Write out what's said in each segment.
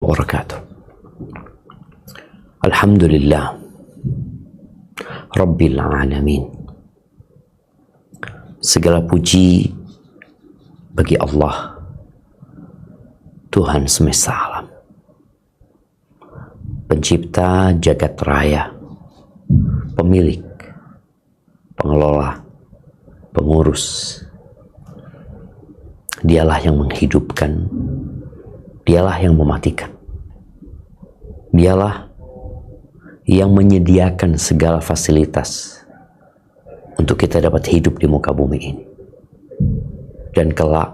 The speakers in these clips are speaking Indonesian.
wabarakatuh. Alhamdulillah Rabbil Alamin. Segala puji bagi Allah, Tuhan semesta alam, pencipta jagat raya, pemilik, pengelola, pengurus. Dialah yang menghidupkan, dialah yang mematikan, dialah yang menyediakan segala fasilitas untuk kita dapat hidup di muka bumi ini. Dan kelak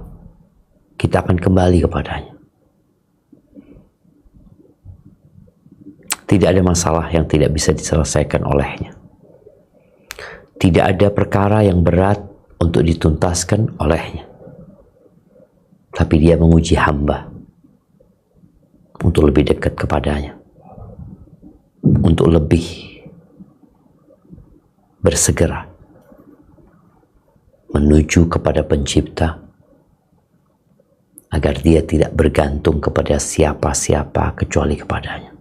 kita akan kembali kepadanya. Tidak ada masalah yang tidak bisa diselesaikan olehnya. Tidak ada perkara yang berat untuk dituntaskan olehnya. Tapi dia menguji hamba untuk lebih dekat kepadanya, untuk lebih bersegera menuju kepada pencipta, agar dia tidak bergantung kepada siapa-siapa kecuali kepadanya.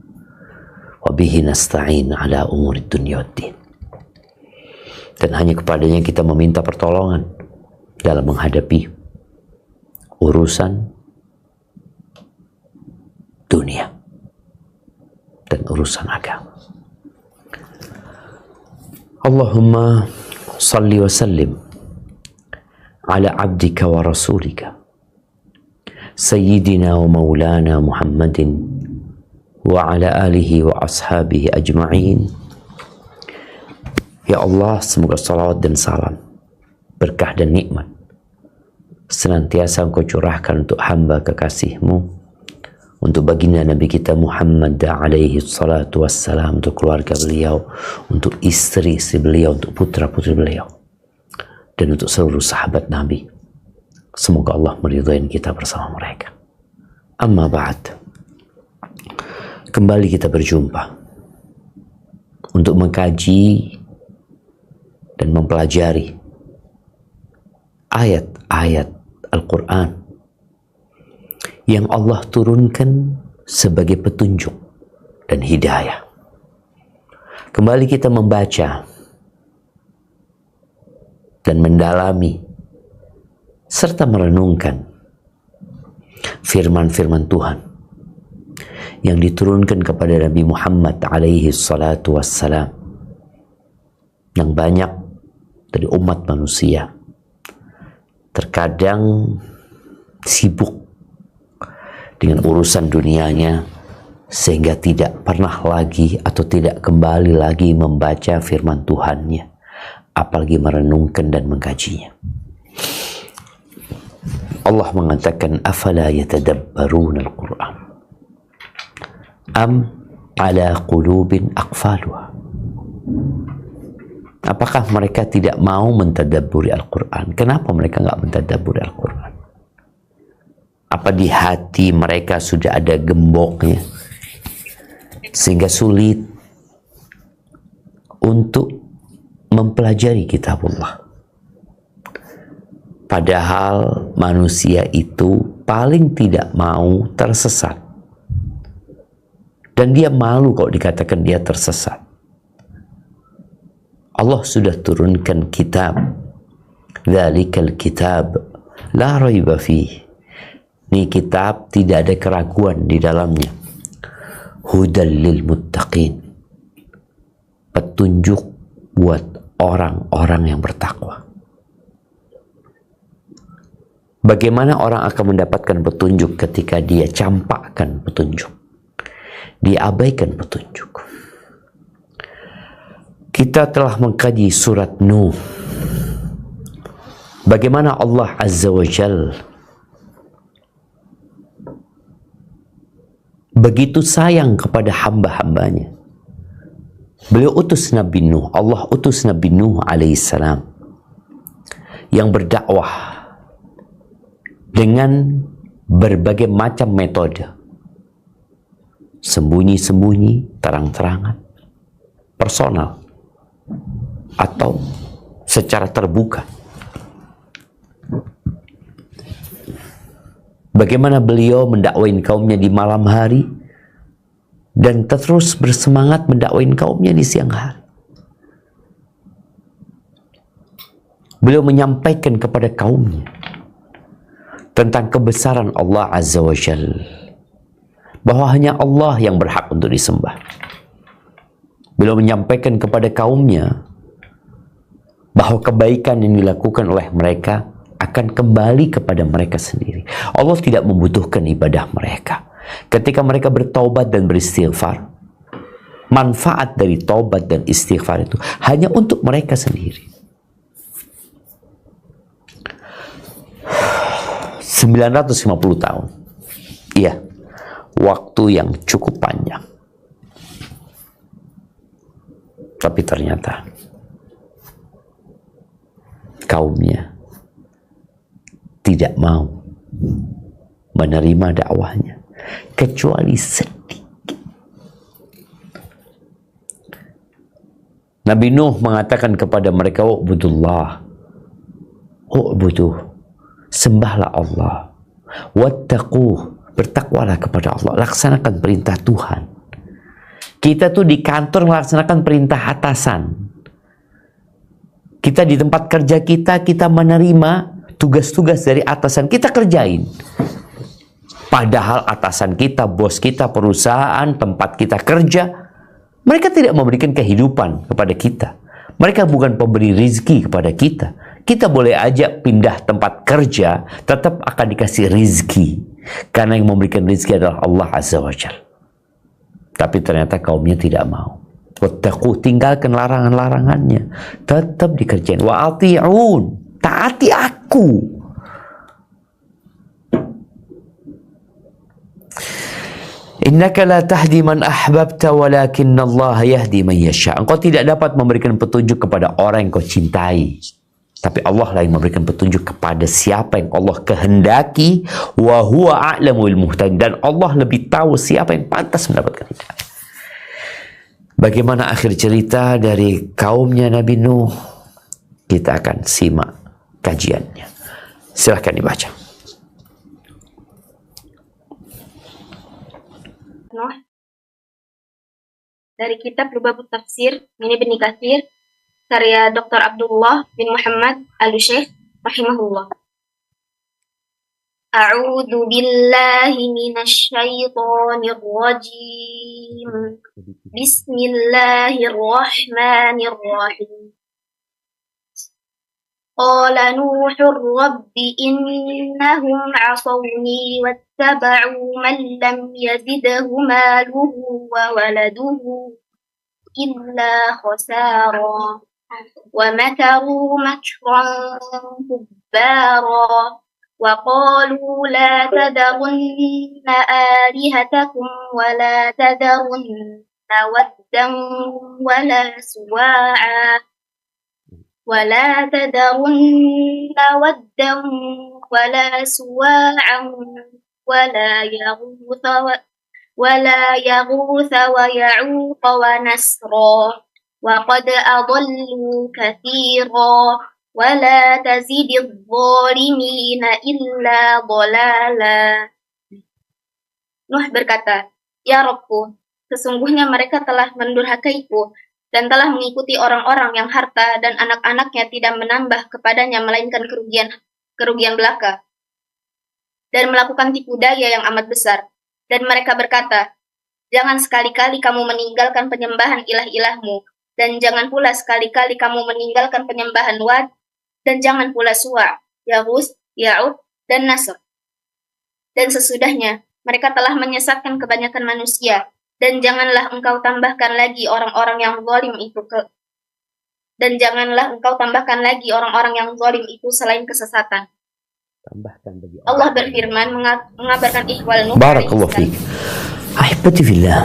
Wabihi nasta'in ala umurid dunya waddin. Dan hanya kepadanya kita meminta pertolongan dalam menghadapi urusan dunia dan urusan agama. Allahumma salli wa sallim ala abdika wa rasulika sayyidina wa maulana Muhammadin wa ala alihi wa ashabihi ajma'in. Ya Allah, semoga salawat dan salam, berkah dan nikmat senantiasa Engkau curahkan untuk hamba kekasih-Mu, untuk baginda Nabi kita Muhammad alaihi salatu wassalam, untuk keluarga beliau, untuk istri-istri beliau, untuk putra-putri beliau, dan untuk seluruh sahabat Nabi. Semoga Allah meridhai kita bersama mereka. Amma ba'd. Kembali kita berjumpa untuk mengkaji dan mempelajari ayat-ayat Al-Quran yang Allah turunkan sebagai petunjuk dan hidayah. Kembali kita membaca dan mendalami serta merenungkan firman-firman Tuhan yang diturunkan kepada Nabi Muhammad alaihi salatu wassalam, yang banyak dari umat manusia terkadang sibuk dengan urusan dunianya sehingga tidak pernah lagi atau tidak kembali lagi membaca firman Tuhannya, apalagi merenungkan dan mengkajinya. Allah mengatakan, afala yatadabbaruna al-Quran am ala qulubin aqfaluha. Apakah mereka tidak mau mentadabburi Al-Quran? Kenapa mereka nggak mentadabburi Al-Quran? Apa di hati mereka sudah ada gemboknya sehingga sulit untuk mempelajari kitabullah? Padahal manusia itu paling tidak mau tersesat. Dan dia malu kalau dikatakan dia tersesat. Allah sudah turunkan kitab. Dzalikal kitab la raiba fihi. Ini kitab tidak ada keraguan di dalamnya. Hudal lil muttaqin. Petunjuk buat orang-orang yang bertakwa. Bagaimana orang akan mendapatkan petunjuk ketika dia campakkan petunjuk? Dia abaikan petunjuk. Kita telah mengkaji surat Nuh. Bagaimana Allah Azza wa Jal begitu sayang kepada hamba-hambanya. Beliau utus Nabi Nuh. Allah utus Nabi Nuh alaihissalam yang berdakwah dengan berbagai macam metode. Sembunyi-sembunyi, terang-terangan, personal, atau secara terbuka. Bagaimana beliau mendakwain kaumnya di malam hari, dan terus bersemangat mendakwain kaumnya di siang hari. Beliau menyampaikan kepada kaumnya tentang kebesaran Allah Azza wa Jalla, bahwa hanya Allah yang berhak untuk disembah. Beliau menyampaikan kepada kaumnya bahwa kebaikan yang dilakukan oleh mereka akan kembali kepada mereka sendiri. Allah tidak membutuhkan ibadah mereka. Ketika mereka bertaubat dan beristighfar, manfaat dari taubat dan istighfar itu hanya untuk mereka sendiri. 950 tahun. Iya, waktu yang cukup panjang. Tapi ternyata kaumnya tidak mau menerima dakwahnya, kecuali sedikit. Nabi Nuh mengatakan kepada mereka, "Ubudullah, sembahlah Allah, wattaquh, bertakwalah kepada Allah, laksanakan perintah Tuhan." Kita tuh di kantor melaksanakan perintah atasan. Kita di tempat kerja kita menerima tugas-tugas dari atasan, kita kerjain. Padahal atasan kita, bos kita, perusahaan, tempat kita kerja, mereka tidak memberikan kehidupan kepada kita. Mereka bukan pemberi rizki kepada kita. Kita boleh aja pindah tempat kerja, tetap akan dikasih rizki. Karena yang memberikan rizki adalah Allah Azza wa Jalla. Tapi ternyata kaumnya tidak mau. Wattaqu, tinggalkan larangan-larangannya, tetap dikerjain. Wa ati'un, taati aku. Innaka la tahdi man ahbabta walakinna Allah yahdi man yasha. Engkau tidak dapat memberikan petunjuk kepada orang yang kau cintai, tapi Allah lah yang memberikan petunjuk kepada siapa yang Allah kehendaki. Wa huwa a'lamu bil muhtadin, dan Allah lebih tahu siapa yang pantas mendapatkan hidayah. Bagaimana akhir cerita dari kaumnya Nabi Nuh? Kita akan simak kajiannya. Silahkan dibaca. Nuh dari kitab Lubabut Tafsir min Ibnu Katsir karya Dr. Abdullah bin Muhammad Al-Syekh rahimahullah. A'udzu billahi minasy syaithanir rajim. Bismillahirrahmanirrahim. Qala Nuhur rabbi innahum 'asawni wattaba'u man lam yazidhu maluhu wa waladuhu illa khasara wa makaru makran kubbara wa qalu la tadharunna alihatakum wa la tadharunna waddan wa la suwa'a ولا تذرن ودا ولا سواعا ولا يغوث ويعوق ونسرا وقد أضلوا كثيرا ولا تزد الظالمين إلا ضلالا. Nuh berkata, "Ya Rabbku, sesungguhnya mereka telah mendurhakaiku dan telah mengikuti orang-orang yang harta dan anak-anaknya tidak menambah kepadanya melainkan kerugian belaka, dan melakukan tipu daya yang amat besar. Dan mereka berkata, jangan sekali-kali kamu meninggalkan penyembahan ilah-ilahmu, dan jangan pula sekali-kali kamu meninggalkan penyembahan Wad, dan jangan pula Suwa, Yaghus, Ya'uq, dan Nasr. Dan sesudahnya, mereka telah menyesatkan kebanyakan manusia, dan janganlah engkau tambahkan lagi orang-orang yang zalim itu selain kesesatan." Tambahkan bagi Allah berfirman mengabarkan ihwal Nuh. Barakallahu fiik. Ahibati fillah.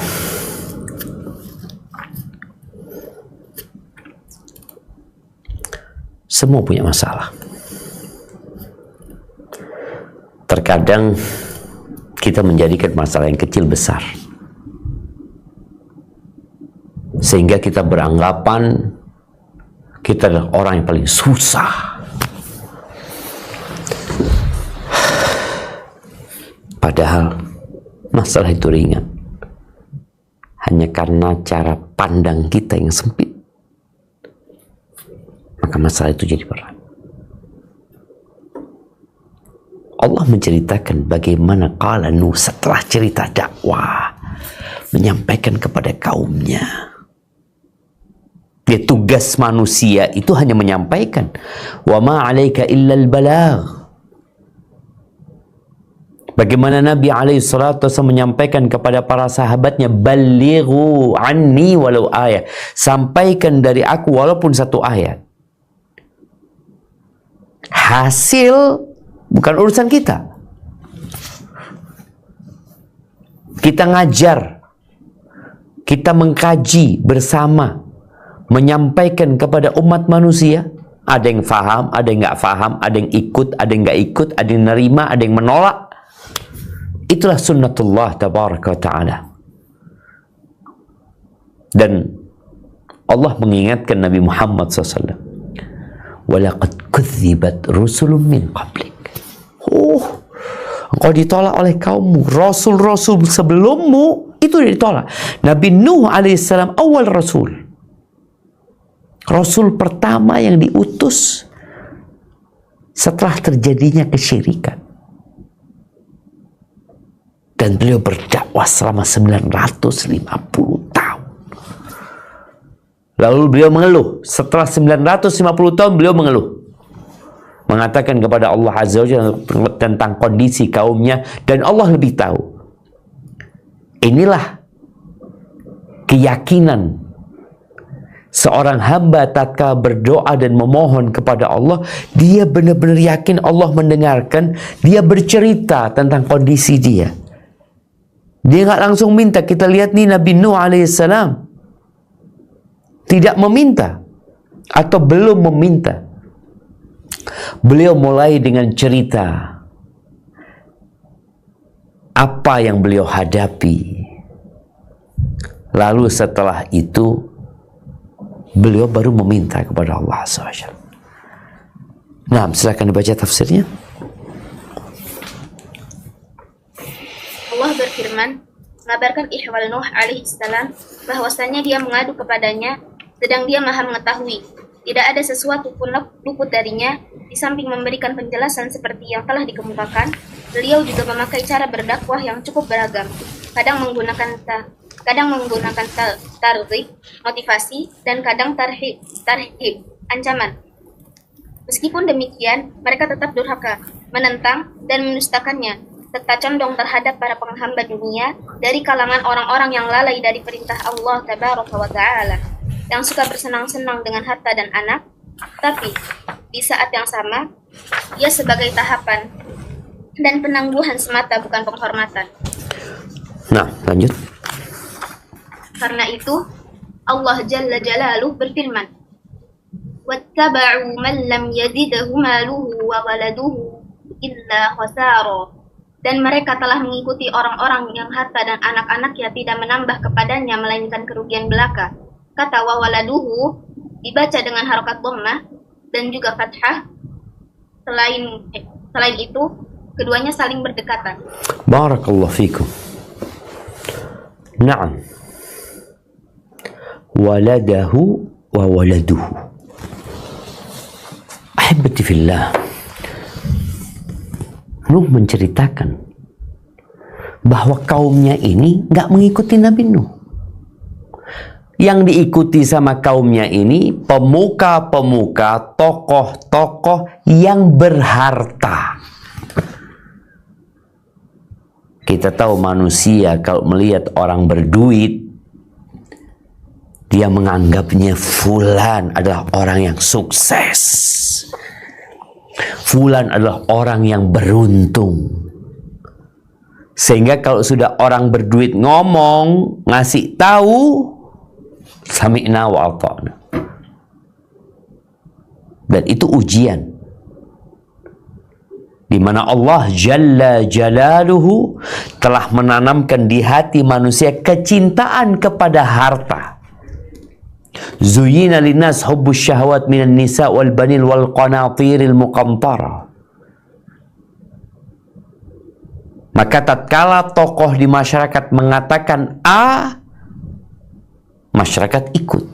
Semua punya masalah. Terkadang kita menjadikan masalah yang kecil besar, sehingga kita beranggapan kita adalah orang yang paling susah. Padahal masalah itu ringan. hanya karena cara pandang kita yang sempit, maka masalah itu jadi berat. Allah menceritakan bagaimana qala Nuh setelah cerita dakwah, menyampaikan kepada kaumnya. Dia tugas manusia itu hanya menyampaikan. Wa ma 'alaika illal balagh. Bagaimana Nabi alaihi salatu wasallam menyampaikan kepada para sahabatnya, balighu anni walau ayat. Sampaikan dari aku walaupun satu ayat. Hasil bukan urusan kita. Kita ngajar, kita mengkaji bersama, menyampaikan kepada umat manusia. Ada yang faham, ada yang nggak faham, ada yang ikut, ada yang nggak ikut, ada yang nerima, ada yang menolak. Itulah sunnatullah tabaraka wa ta'ala. Dan Allah mengingatkan Nabi Muhammad SAW, walaqad kudzibat rusulun min qablik. Engkau ditolak oleh kaummu. Rasul-rasul sebelummu itu ditolak. Nabi Nuh alaihissalam awal rasul. Rasul pertama yang diutus setelah terjadinya kesyirikan. Dan beliau berdakwah selama 950 tahun. Lalu beliau mengeluh. Setelah 950 tahun beliau mengeluh. Mengatakan kepada Allah Azza wa Jalla tentang kondisi kaumnya. Dan Allah lebih tahu. Inilah keyakinan seorang hamba tatkala berdoa dan memohon kepada Allah. Dia benar-benar yakin Allah mendengarkan. Dia bercerita tentang kondisi dia. Dia nggak langsung minta. Kita lihat nih Nabi Nuh alaihissalam tidak meminta atau belum meminta. Beliau mulai dengan cerita apa yang beliau hadapi. Lalu setelah itu beliau baru meminta kepada Allah SWT. Nah, silakan dibaca tafsirnya. Allah berfirman, mengabarkan ihwal Nuh alaihissalam bahwasanya dia mengadu kepadanya, sedang dia maha mengetahui. Tidak ada sesuatu pun luput darinya. Di samping memberikan penjelasan seperti yang telah dikemukakan, beliau juga memakai cara berdakwah yang cukup beragam. Kadang menggunakan targhib, motivasi, dan kadang tarhib, ancaman. Meskipun demikian, mereka tetap durhaka, menentang dan mendustakannya, serta condong terhadap para penghamba dunia dari kalangan orang-orang yang lalai dari perintah Allah Tabaraka wa Ta'ala, yang suka bersenang-senang dengan harta dan anak, tapi di saat yang sama, ia sebagai tahapan dan penangguhan semata, bukan penghormatan. Nah, lanjut. Karena itu, Allah Jalla Jalaluhu berfirman, وَاتَّبَعُوا مَنْ لَمْ يَزِدْهُ مَالُهُ وَوَلَدُهُ إِلَّا خَسَارًا. Dan mereka telah mengikuti orang-orang yang harta dan anak-anaknya tidak menambah kepadanya melainkan kerugian belaka. Kata wawaladuhu dibaca dengan harokat dhammah dan juga fathah. Selain itu, keduanya saling berdekatan. Barakallahu fikum. Naam. Waladahu wa waladuhu. Ahibati fillah. Nuh menceritakan bahwa kaumnya ini nggak mengikuti Nabi Nuh. Yang diikuti sama kaumnya ini pemuka-pemuka, tokoh-tokoh yang berharta. Kita tahu manusia kalau melihat orang berduit, dia menganggapnya fulan adalah orang yang sukses. Fulan adalah orang yang beruntung. Sehingga kalau sudah orang berduit ngomong, ngasih tahu, sami'na wa ata'na. Dan itu ujian. Di mana Allah Jalla Jalaluhu telah menanamkan di hati manusia kecintaan kepada harta. Zuyina linnas hubbus syahwat minan nisa wal banil wal qanatiril muqantara. Maka tatkala tokoh di masyarakat mengatakan A, Masyarakat ikut.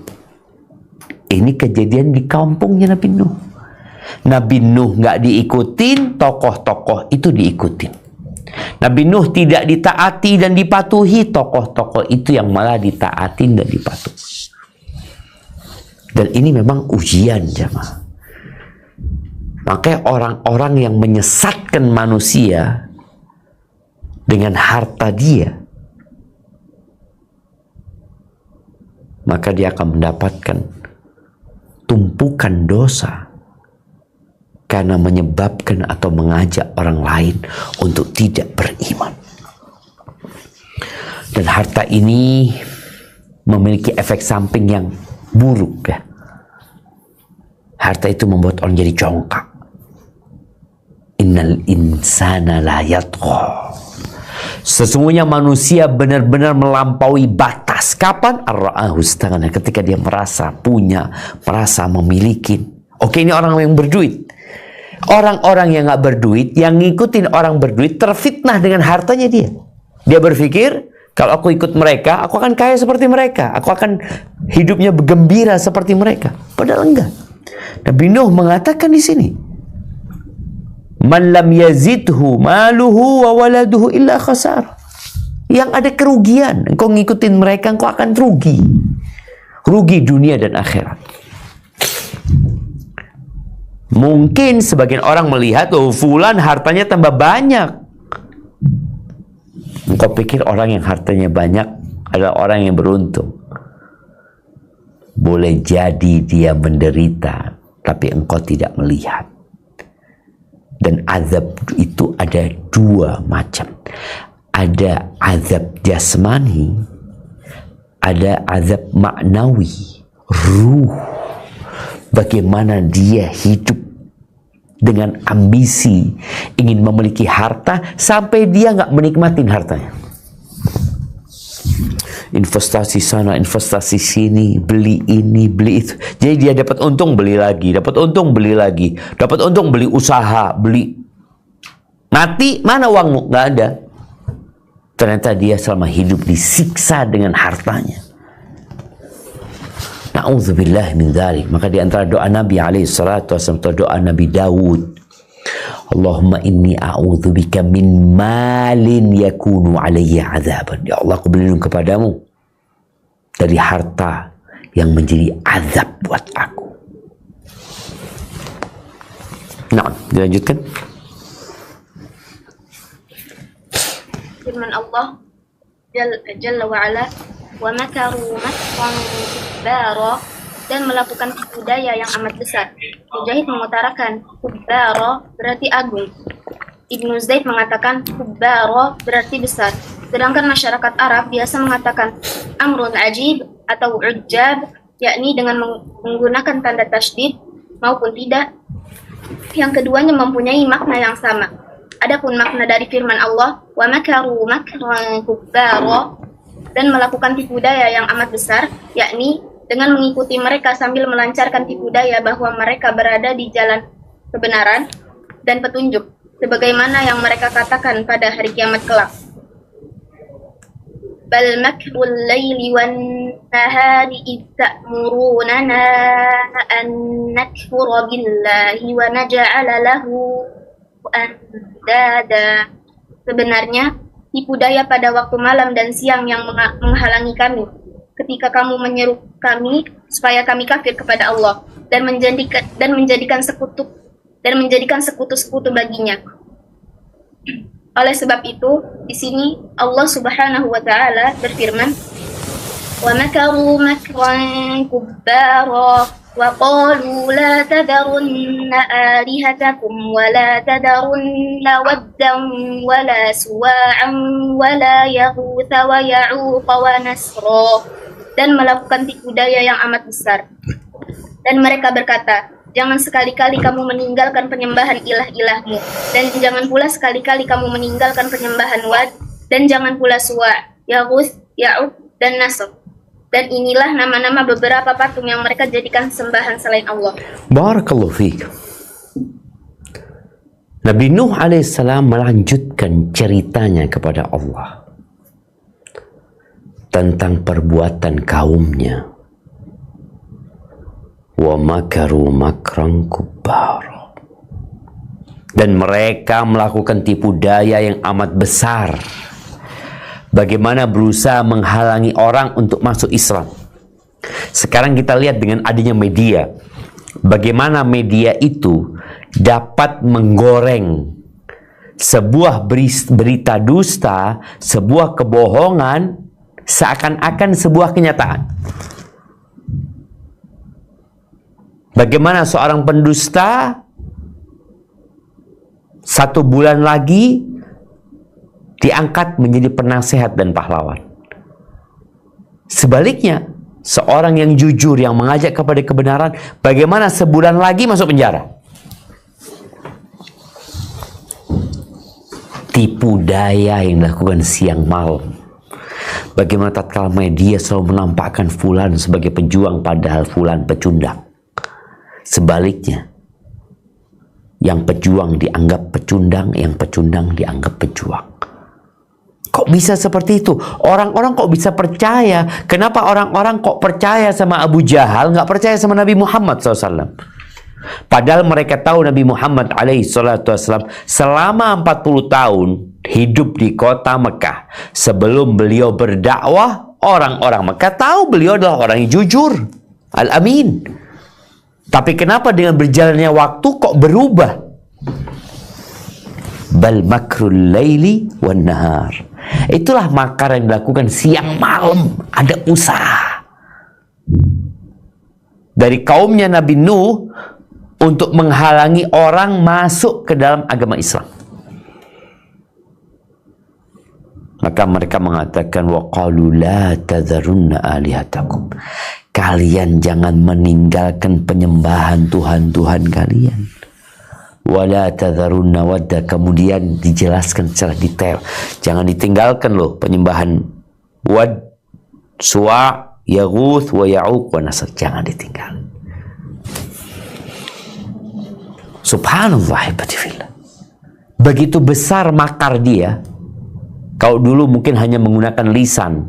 Ini kejadian di kampungnya Nabi Nuh. Nabi Nuh nggak diikutin, tokoh-tokoh itu diikutin. Nabi Nuh tidak ditaati dan dipatuhi, tokoh-tokoh itu yang malah ditaatin dan dipatuhi. Dan ini memang ujian, jemaah. Makanya orang-orang yang menyesatkan manusia dengan harta dia, maka dia akan mendapatkan tumpukan dosa karena menyebabkan atau mengajak orang lain untuk tidak beriman. Dan harta ini memiliki efek samping yang buruk, ya. Harta itu membuat orang jadi congkak. Innal insana la yatgha. Sesungguhnya manusia benar-benar melampaui batas. Kapan? Ar-ra'ahu istaghna, ketika dia merasa punya, merasa memiliki. Oke, ini orang yang berduit. Orang-orang yang nggak berduit, yang ngikutin orang berduit, terfitnah dengan hartanya dia. Dia berpikir, kalau aku ikut mereka, aku akan kaya seperti mereka. Aku akan hidupnya bergembira seperti mereka. Padahal enggak. Nabi Nuh mengatakan di sini, man lam yazidhu maluhu wa waladuhu illa khasar. Yang ada kerugian. Engkau ngikutin mereka, engkau akan rugi. Rugi dunia dan akhirat. Mungkin sebagian orang melihat, oh fulan hartanya tambah banyak. Engkau pikir orang yang hartanya banyak adalah orang yang beruntung. Boleh jadi dia menderita, tapi engkau tidak melihat. Dan azab itu ada dua macam. Ada azab jasmani, ada azab maknawi, ruh. Bagaimana dia hidup dengan ambisi ingin memiliki harta sampai dia nggak menikmatin hartanya. Investasi sana, investasi sini, beli ini, beli itu. Jadi dia dapat untung beli lagi, dapat untung beli lagi, dapat untung beli usaha, beli. Mati, mana uangmu? Nggak ada. Ternyata dia selama hidup disiksa dengan hartanya. Na'udzubillah min dzalik. Maka di antara doa Nabi alaihi salatu wasallam atau doa Nabi Daud, Allahumma inni a'udzubika min malin yakunu alayya azaban. Ya Allah, aku berlindung kepadamu dari harta yang menjadi azab buat aku. Nah, dilanjutkan. Firman Allah Jalla wa'ala, wa makaru makran kubbara, dan melakukan tipu daya yang amat besar. Mujahid mengutarakan kubbara berarti agung. Ibnu Zaid mengatakan kubbara berarti besar. Sedangkan masyarakat Arab biasa mengatakan amrun ajib atau ujjab, yakni dengan menggunakan tanda tasydid maupun tidak. Yang keduanya mempunyai makna yang sama. Adapun makna dari firman Allah wa makaru makran kubbara, dan melakukan tipu daya yang amat besar, yakni dengan mengikuti mereka sambil melancarkan tipu daya bahwa mereka berada di jalan kebenaran dan petunjuk, sebagaimana yang mereka katakan pada hari kiamat kelak. Bal makrul laili wan nahari id ta'murunana an nakfura billahi wa naj'ala lahu andada. Sebenarnya tipu daya pada waktu malam dan siang yang menghalangi kami ketika kamu menyeru kami supaya kami kafir kepada Allah dan menjadikan sekutu-sekutu baginya. Oleh sebab itu, di sini Allah Subhanahu wa taala berfirman, "Wa makaru makran kubbara wa qalu la tadharunna alihatakum wa la tadharunna waddan wa la suwa'an wa la yaghutha wa ya'uqa wa nasra," dan melakukan tipu daya yang amat besar. Dan mereka berkata, jangan sekali-kali kamu meninggalkan penyembahan ilah-ilahmu, dan jangan pula sekali-kali kamu meninggalkan penyembahan Wad, dan jangan pula Suwa', Yaghuth, Ya'uq, dan Nasr. Dan inilah nama-nama beberapa patung yang mereka jadikan sembahan selain Allah. Barakallahu fiik. Nabi Nuh alaihissalam melanjutkan ceritanya kepada Allah. tentang perbuatan kaumnya. Wa makaru makran kubbara. Dan mereka melakukan tipu daya yang amat besar. Bagaimana berusaha menghalangi orang untuk masuk Islam. Sekarang kita lihat dengan adanya media. Bagaimana media itu dapat menggoreng sebuah berita dusta, sebuah kebohongan, seakan-akan sebuah kenyataan. Bagaimana seorang pendusta 1 bulan lagi diangkat menjadi penasehat dan pahlawan. Sebaliknya, seorang yang jujur, yang mengajak kepada kebenaran, bagaimana sebulan lagi masuk penjara. Tipu daya yang dilakukan siang malam. Bagaimana tatkala media selalu menampakkan fulan sebagai pejuang padahal fulan pecundang. Sebaliknya, yang pejuang dianggap pecundang, yang pecundang dianggap pejuang. Kok bisa seperti itu? Orang-orang kok bisa percaya? Kenapa orang-orang kok percaya sama Abu Jahal, nggak percaya sama Nabi Muhammad SAW? Padahal mereka tahu Nabi Muhammad SAW selama 40 tahun hidup di kota Mekah. Sebelum beliau berdakwah, orang-orang Mekah tahu beliau adalah orang yang jujur, Al-Amin. Tapi kenapa dengan berjalannya waktu kok berubah? Bal makrul laili wan nahar. Itulah makar yang dilakukan siang malam, ada usaha. Dari kaumnya Nabi Nuh untuk menghalangi orang masuk ke dalam agama Islam. Maka mereka mengatakan waqalu la tadharunna alihatakum. Kalian jangan meninggalkan penyembahan Tuhan-Tuhan kalian. Wala tadharunna wadda. Kemudian dijelaskan secara detail. Jangan ditinggalkan loh penyembahan Wad, Suwa, Yaghuth, wa Ya'uq, wa Nasr. Jangan ditinggalkan. Subhanallah, ibadillah. Begitu besar makar dia. Kalau dulu mungkin hanya menggunakan lisan,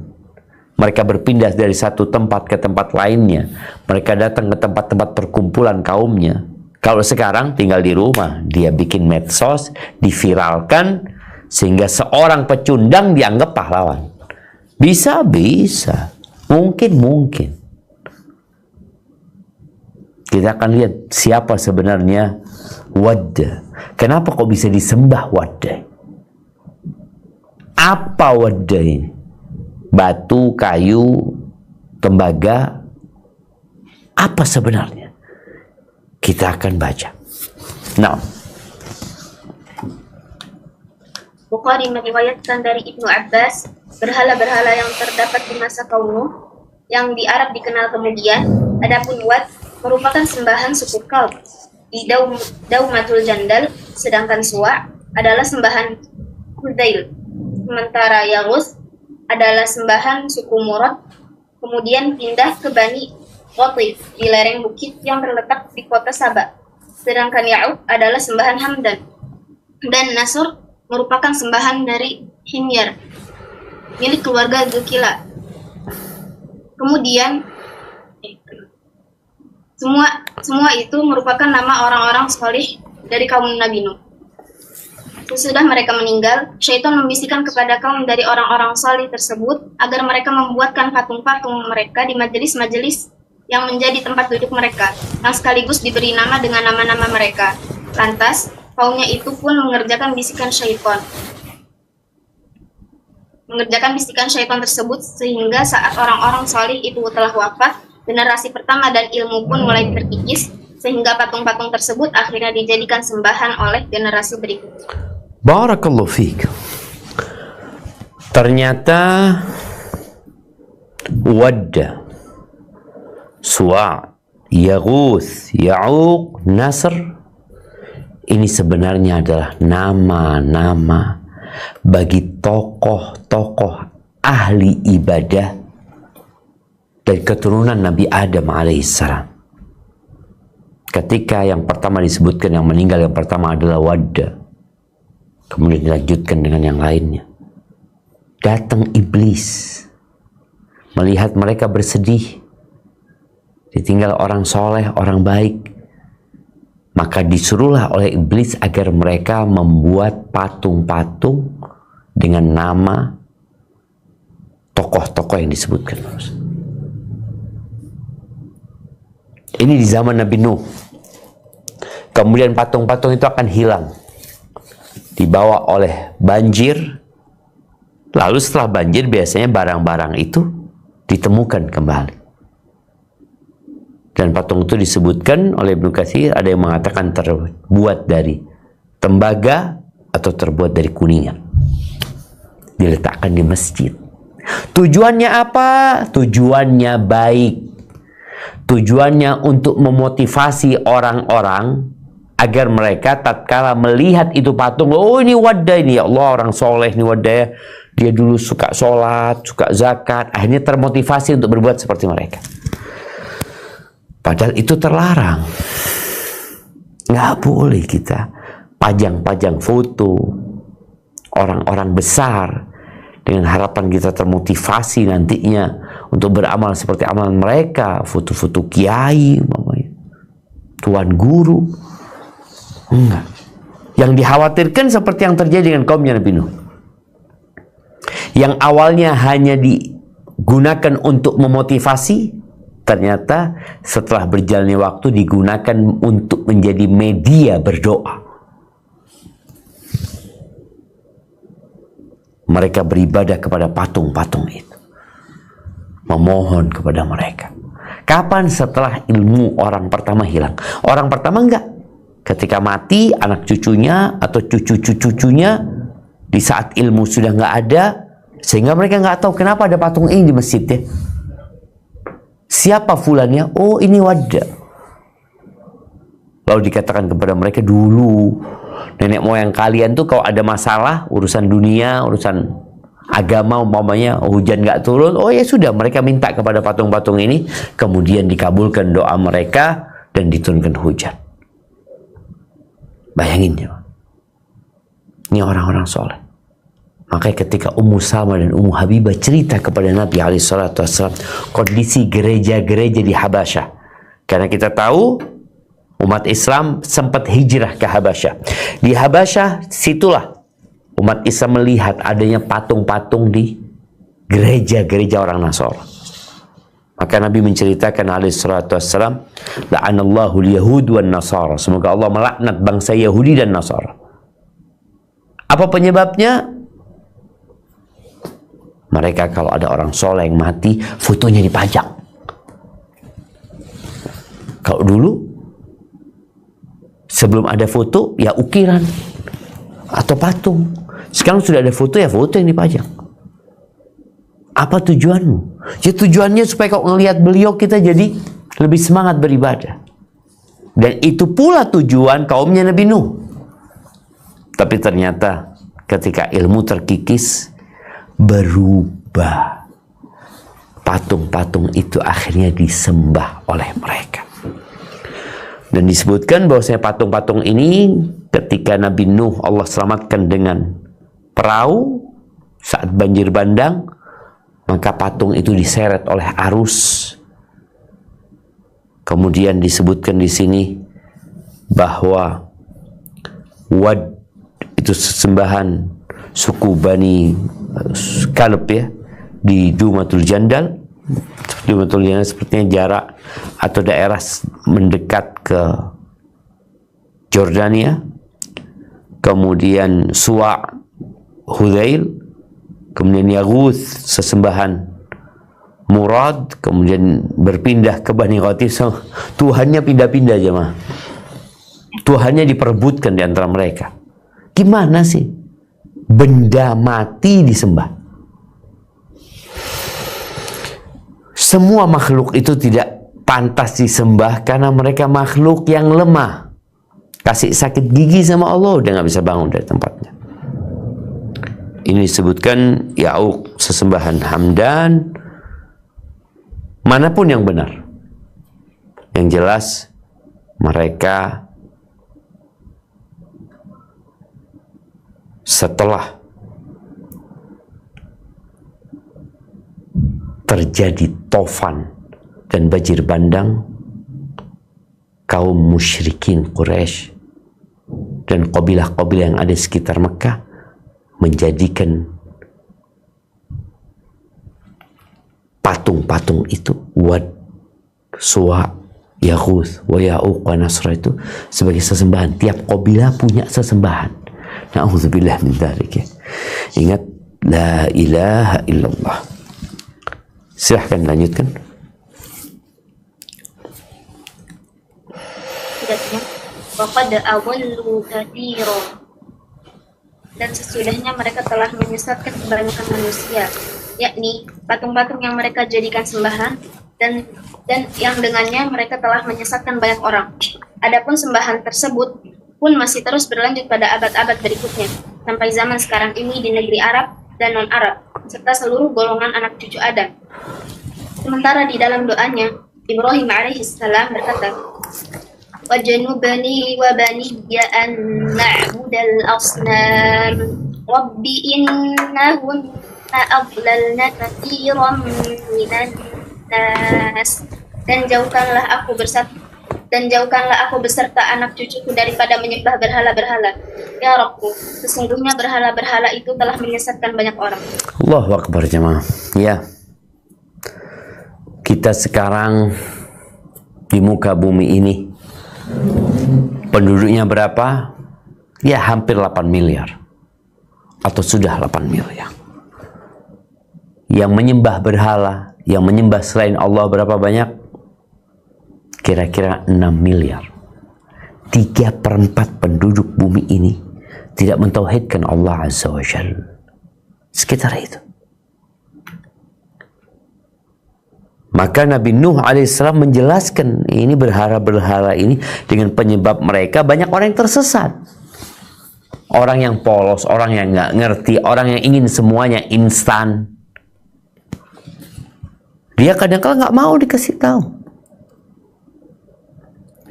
mereka berpindah dari satu tempat ke tempat lainnya. Mereka datang ke tempat-tempat perkumpulan kaumnya. Kalau sekarang tinggal di rumah, dia bikin medsos, diviralkan, sehingga seorang pecundang dianggap pahlawan. Bisa. Mungkin. Kita akan lihat siapa sebenarnya Wadda. Kenapa kok bisa disembah Wadda? Apa Wadda ini? Batu, kayu, tembaga. Apa sebenarnya? Kita akan baca. Nah, Bukhari meriwayatkan dari Ibnu Abbas, berhala-berhala yang terdapat di masa kaum Nuh, yang di Arab dikenal kemudian, adapun Wad merupakan sembahan suku Kalb di Daumatul Jandal, sedangkan Suwa adalah sembahan Hudzail. Sementara Yaghuth adalah sembahan suku Murad, kemudian pindah ke Bani Ghatif di lereng bukit yang terletak di kota Saba. Sedangkan Ya'uq adalah sembahan Hamdan, dan Nasr merupakan sembahan dari Himyar, milik keluarga Dzulkifla. Kemudian semua itu merupakan nama orang-orang saleh dari kaum Nabi Nuh. Sesudah mereka meninggal, syaitan membisikkan kepada kaum dari orang-orang saleh tersebut agar mereka membuatkan patung-patung mereka di majelis-majelis yang menjadi tempat duduk mereka, yang sekaligus diberi nama dengan nama-nama mereka. Lantas, kaumnya itu pun mengerjakan bisikan syaitan tersebut, sehingga saat orang-orang saleh itu telah wafat, generasi pertama dan ilmu pun mulai terkikis, sehingga patung-patung tersebut akhirnya dijadikan sembahan oleh generasi berikutnya. Barakallahu fiik. Ternyata Wadda, Suwa, Yaghuth, Ya'uq, Nasr ini sebenarnya adalah nama-nama bagi tokoh-tokoh ahli ibadah dari keturunan Nabi Adam alaihissalam. Ketika yang pertama disebutkan, yang meninggal yang pertama adalah Wadda, kemudian dilanjutkan dengan yang lainnya. Datang iblis melihat mereka bersedih, ditinggal orang soleh, orang baik. Maka disuruhlah oleh iblis agar mereka membuat patung-patung dengan nama tokoh-tokoh yang disebutkan. Ini di zaman Nabi Nuh. Kemudian patung-patung itu akan hilang, dibawa oleh banjir. Lalu setelah banjir biasanya barang-barang itu ditemukan kembali. Dan patung itu disebutkan oleh Ibnu Katsir, ada yang mengatakan terbuat dari tembaga atau terbuat dari kuningan. Diletakkan di masjid. Tujuannya apa? Tujuannya baik. Tujuannya untuk memotivasi orang-orang agar mereka tatkala melihat itu patung, oh ini wadah ini, ya Allah orang soleh ini wadah, dia dulu suka sholat, suka zakat, akhirnya termotivasi untuk berbuat seperti mereka. Padahal itu terlarang. Nggak boleh kita pajang-pajang foto orang-orang besar dengan harapan kita termotivasi nantinya untuk beramal seperti amalan mereka, foto-foto kiai, tuan guru. Enggak. Yang dikhawatirkan seperti yang terjadi dengan kaumnya Nabi Nuh, yang awalnya hanya digunakan untuk memotivasi, ternyata setelah berjalannya waktu digunakan untuk menjadi media berdoa. Mereka beribadah kepada patung-patung itu, memohon kepada mereka. Kapan? Setelah ilmu orang pertama hilang. Orang pertama enggak. Ketika mati, anak cucunya atau cucu-cucunya, di saat ilmu sudah enggak ada, sehingga mereka enggak tahu kenapa ada patung ini di masjidnya. Siapa fulannya? Oh, ini wadah. Lalu dikatakan kepada mereka, dulu nenek moyang kalian tuh kalau ada masalah, urusan dunia, urusan agama umpamanya, hujan nggak turun, oh ya sudah, mereka minta kepada patung-patung ini, kemudian dikabulkan doa mereka dan diturunkan hujan. Bayangin ya, ini orang-orang soleh. Makanya ketika Ummu Salmah dan Ummu Habibah cerita kepada Nabi SAW kondisi gereja-gereja di Habasyah, karena kita tahu umat Islam sempat hijrah ke Habasyah. Di Habasyah situlah umat Islam melihat adanya patung-patung di gereja-gereja orang Nasara. Maka Nabi menceritakan alaihissalam, la'anallahu al-yahud wan nasara. Semoga Allah melaknat bangsa Yahudi dan Nasara. Apa penyebabnya? Mereka kalau ada orang soleh yang mati, fotonya dipajang. Kalau dulu sebelum ada foto, ya ukiran atau patung. Sekarang sudah ada foto, ya foto yang dipajang. Apa tujuanmu? Ya tujuannya supaya kalau ngelihat beliau kita jadi lebih semangat beribadah. Dan itu pula tujuan kaumnya Nabi Nuh. Tapi ternyata ketika ilmu terkikis, berubah. Patung-patung itu akhirnya disembah oleh mereka. Dan disebutkan bahwasanya patung-patung ini ketika Nabi Nuh Allah selamatkan dengan perahu saat banjir bandang, maka patung itu diseret oleh arus. Kemudian disebutkan di sini bahwa Wad itu sesembahan suku Bani Kalb ya, di Dumatul Jandal. Dumatul Jandal sepertinya jarak atau daerah mendekat ke Jordania. Kemudian Suwa' Hudzail, kemudian Yaguth sesembahan Murad, kemudian berpindah ke Bani Ghatif. Tuhannya pindah-pindah jemaah. Tuhannya diperebutkan di antara mereka. Gimana sih benda mati disembah? Semua makhluk itu tidak pantas disembah karena mereka makhluk yang lemah. Kasih sakit gigi sama Allah udah nggak bisa bangun dari tempatnya. Ini disebutkan Ya'uq sesembahan Hamdan. Manapun yang benar, yang jelas mereka setelah terjadi tofan dan banjir bandang, kaum musyrikin Quraisy dan kabilah-kabilah yang ada di sekitar Mekah menjadikan patung-patung itu, Wad, Suwa, Yaghus, wa Ya'uq, wa Nasra, itu sebagai sesembahan. Tiap kabilah punya sesembahan. Na'udzubillah min dzalik. Ingat, la ilaha illallah. Silahkan lanjutkan. Waqad adallu katsiran, dan sesudahnya mereka telah menyesatkan kebanyakan manusia, yakni patung-patung yang mereka jadikan sembahan, dan yang dengannya mereka telah menyesatkan banyak orang. Adapun sembahan tersebut pun masih terus berlanjut pada abad-abad berikutnya, sampai zaman sekarang ini di negeri Arab dan non-Arab, serta seluruh golongan anak cucu Adam. Sementara di dalam doanya, Ibrahim alaihissalam berkata, وَجَنُبْنِي وَبَنِيَّ أَن نَّعْبُدَ الْأَصْنَامَ رَبِّ إِنَّهُنَّ أَضْلَلْنَ كَثِيرًا مِنَ النَّاسِ, dan jauhkanlah aku beserta anak cucuku daripada menyembah berhala-berhala. Ya Rabbku, sesungguhnya berhala-berhala itu telah menyesatkan banyak orang. Allahu Akbar jemaah. Ya, kita sekarang di muka bumi ini penduduknya berapa? Ya hampir 8 miliar atau sudah 8 miliar. Yang menyembah berhala, yang menyembah selain Allah berapa banyak? Kira-kira 6 miliar. 3/4 penduduk bumi ini tidak mentauhidkan Allah Azza wa Jalla. Sekitar itu. Maka Nabi Nuh alaihissalam menjelaskan ini berhala-berhala ini dengan penyebab mereka banyak orang yang tersesat. Orang yang polos, orang yang nggak ngerti, orang yang ingin semuanya instan. Dia kadang-kadang nggak mau dikasih tahu.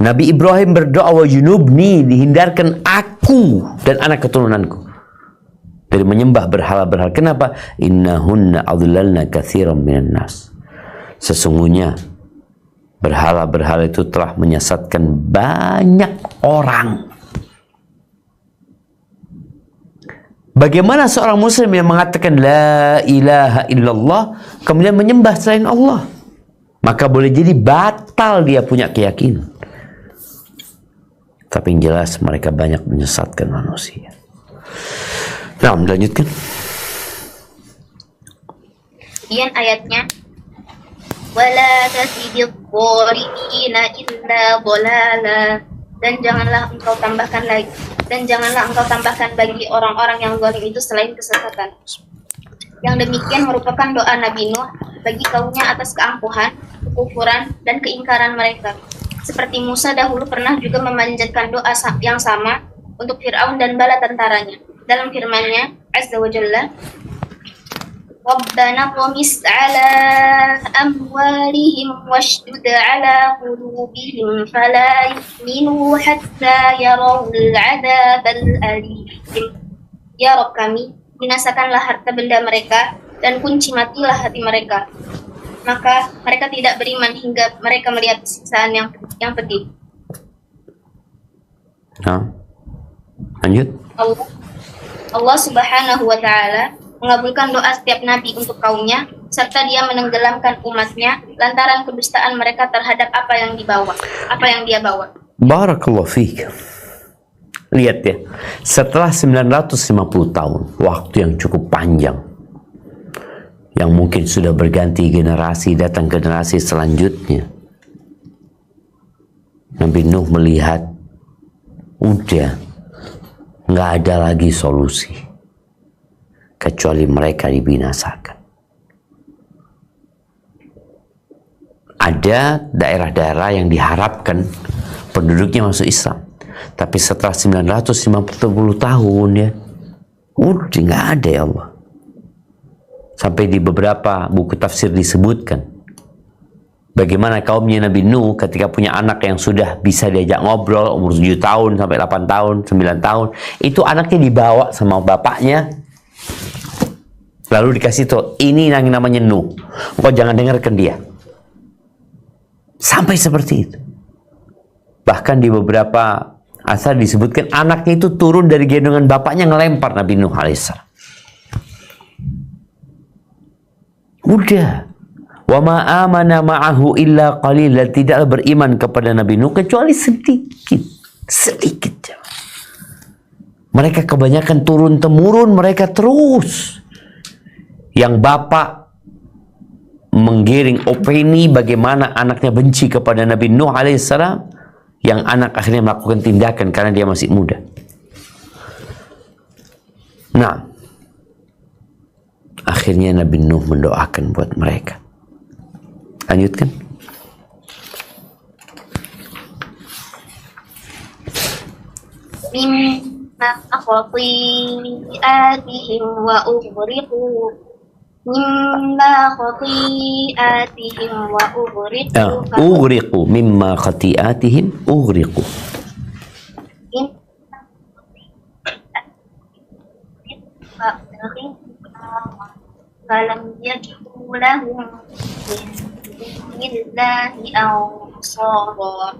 Nabi Ibrahim berdoa, wa junubni, dihindarkan aku dan anak keturunanku dari menyembah berhala-berhala. Kenapa? Innahunna adlalna katsiran minan nas. Sesungguhnya berhala-berhala itu telah menyesatkan banyak orang. Bagaimana seorang muslim yang mengatakan la ilaha illallah kemudian menyembah selain Allah? Maka boleh jadi batal dia punya keyakinan. Tapi yang jelas mereka banyak menyesatkan manusia. Nah, lanjutkan. Kemudian ayatnya, wala tazididz zalimina illa dhalala, dan janganlah engkau tambahkan bagi orang-orang yang zalim itu selain kesesatan. Yang demikian merupakan doa Nabi Nuh bagi kaumnya atas keangkuhan, kekufuran, dan keingkaran mereka. Seperti Musa dahulu pernah juga memanjatkan doa yang sama untuk Fir'aun dan bala tentaranya. Dalam firman-Nya Azza wa Jalla, Rabbana tumis ala amwalihim washdud ala qulubihim fala yu'minu hatta yarawul adzabal alim. Ya Rabb kami, binasakanlah harta benda mereka dan kunci matilah hati mereka. Maka mereka tidak beriman hingga mereka melihat siksaan yang pedih. Nah, lanjut. Allah Subhanahu wa Ta'ala mengabulkan doa setiap nabi untuk kaumnya, serta Dia menenggelamkan umatnya lantaran kedustaan mereka terhadap apa yang dia bawa. Barakallahu fiik. Lihat ya, setelah 950 tahun, waktu yang cukup panjang, yang mungkin sudah berganti generasi, datang generasi selanjutnya, Nabi Nuh melihat udah nggak ada lagi solusi kecuali mereka dibinasakan. Ada daerah-daerah yang diharapkan penduduknya masuk Islam, tapi setelah 950 tahun ya udah nggak ada ya Allah. Sampai di beberapa buku tafsir disebutkan bagaimana kaumnya Nabi Nuh ketika punya anak yang sudah bisa diajak ngobrol umur 7 tahun sampai 8 tahun, 9 tahun, itu anaknya dibawa sama bapaknya Lalu dikasih tahu, ini yang namanya Nuh. Engkau jangan dengarkan dia. Sampai seperti itu. Bahkan di beberapa asar disebutkan anaknya itu turun dari gendongan bapaknya ngelempar Nabi Nuh alaihissalam. Udah. Wa ma amana ma'ahu illa qalil. Tidaklah beriman kepada Nabi Nuh kecuali sedikit. Sedikit. Mereka kebanyakan turun temurun, mereka terus. Yang bapak menggiring opini bagaimana anaknya benci kepada Nabi Nuh alaihissalam, yang anak akhirnya melakukan tindakan karena dia masih muda. Nah, akhirnya Nabi Nuh mendoakan buat mereka. Lanjutkan. Mimma khati'atihim wa ughriqu mimma khati'atihim wa ughriqu mimma khati'atihim ughriqu. Falam yajidu lahum min dunillahi ansara.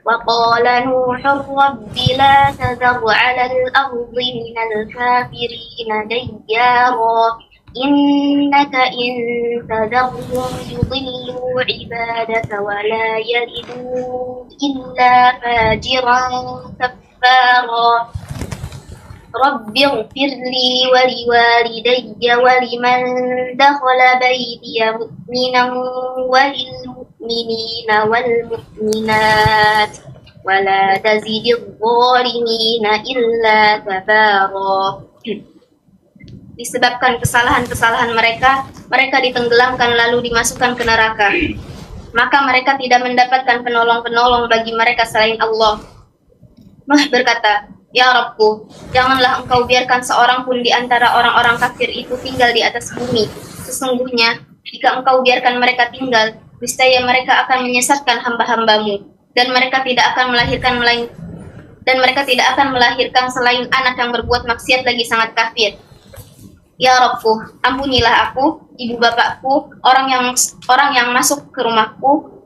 وقال نوح رب لا تذر على الأرض من الكافرين ديارا إنك إن تذرهم يضلوا عبادك ولا يلدوا إلا فاجرا كفارا رب اغفر لي ولوالدي ولمن دخل بيتي مؤمنا وللمؤمنين والمؤمنات ولا تزد الظالمين إلا تبارا. Disebabkan kesalahan-kesalahan mereka, mereka ditenggelamkan lalu dimasukkan ke neraka. Maka mereka tidak mendapatkan penolong-penolong bagi mereka selain Allah. Nuh berkata, Ya Rabbku, janganlah engkau biarkan seorang pun di antara orang-orang kafir itu tinggal di atas bumi. Sesungguhnya, jika engkau biarkan mereka tinggal, niscaya mereka akan menyesatkan hamba-hambamu, dan mereka tidak akan melahirkan selain anak yang berbuat maksiat lagi sangat kafir. Ya Rabbku, ampunilah aku, ibu bapakku, orang yang masuk ke rumahku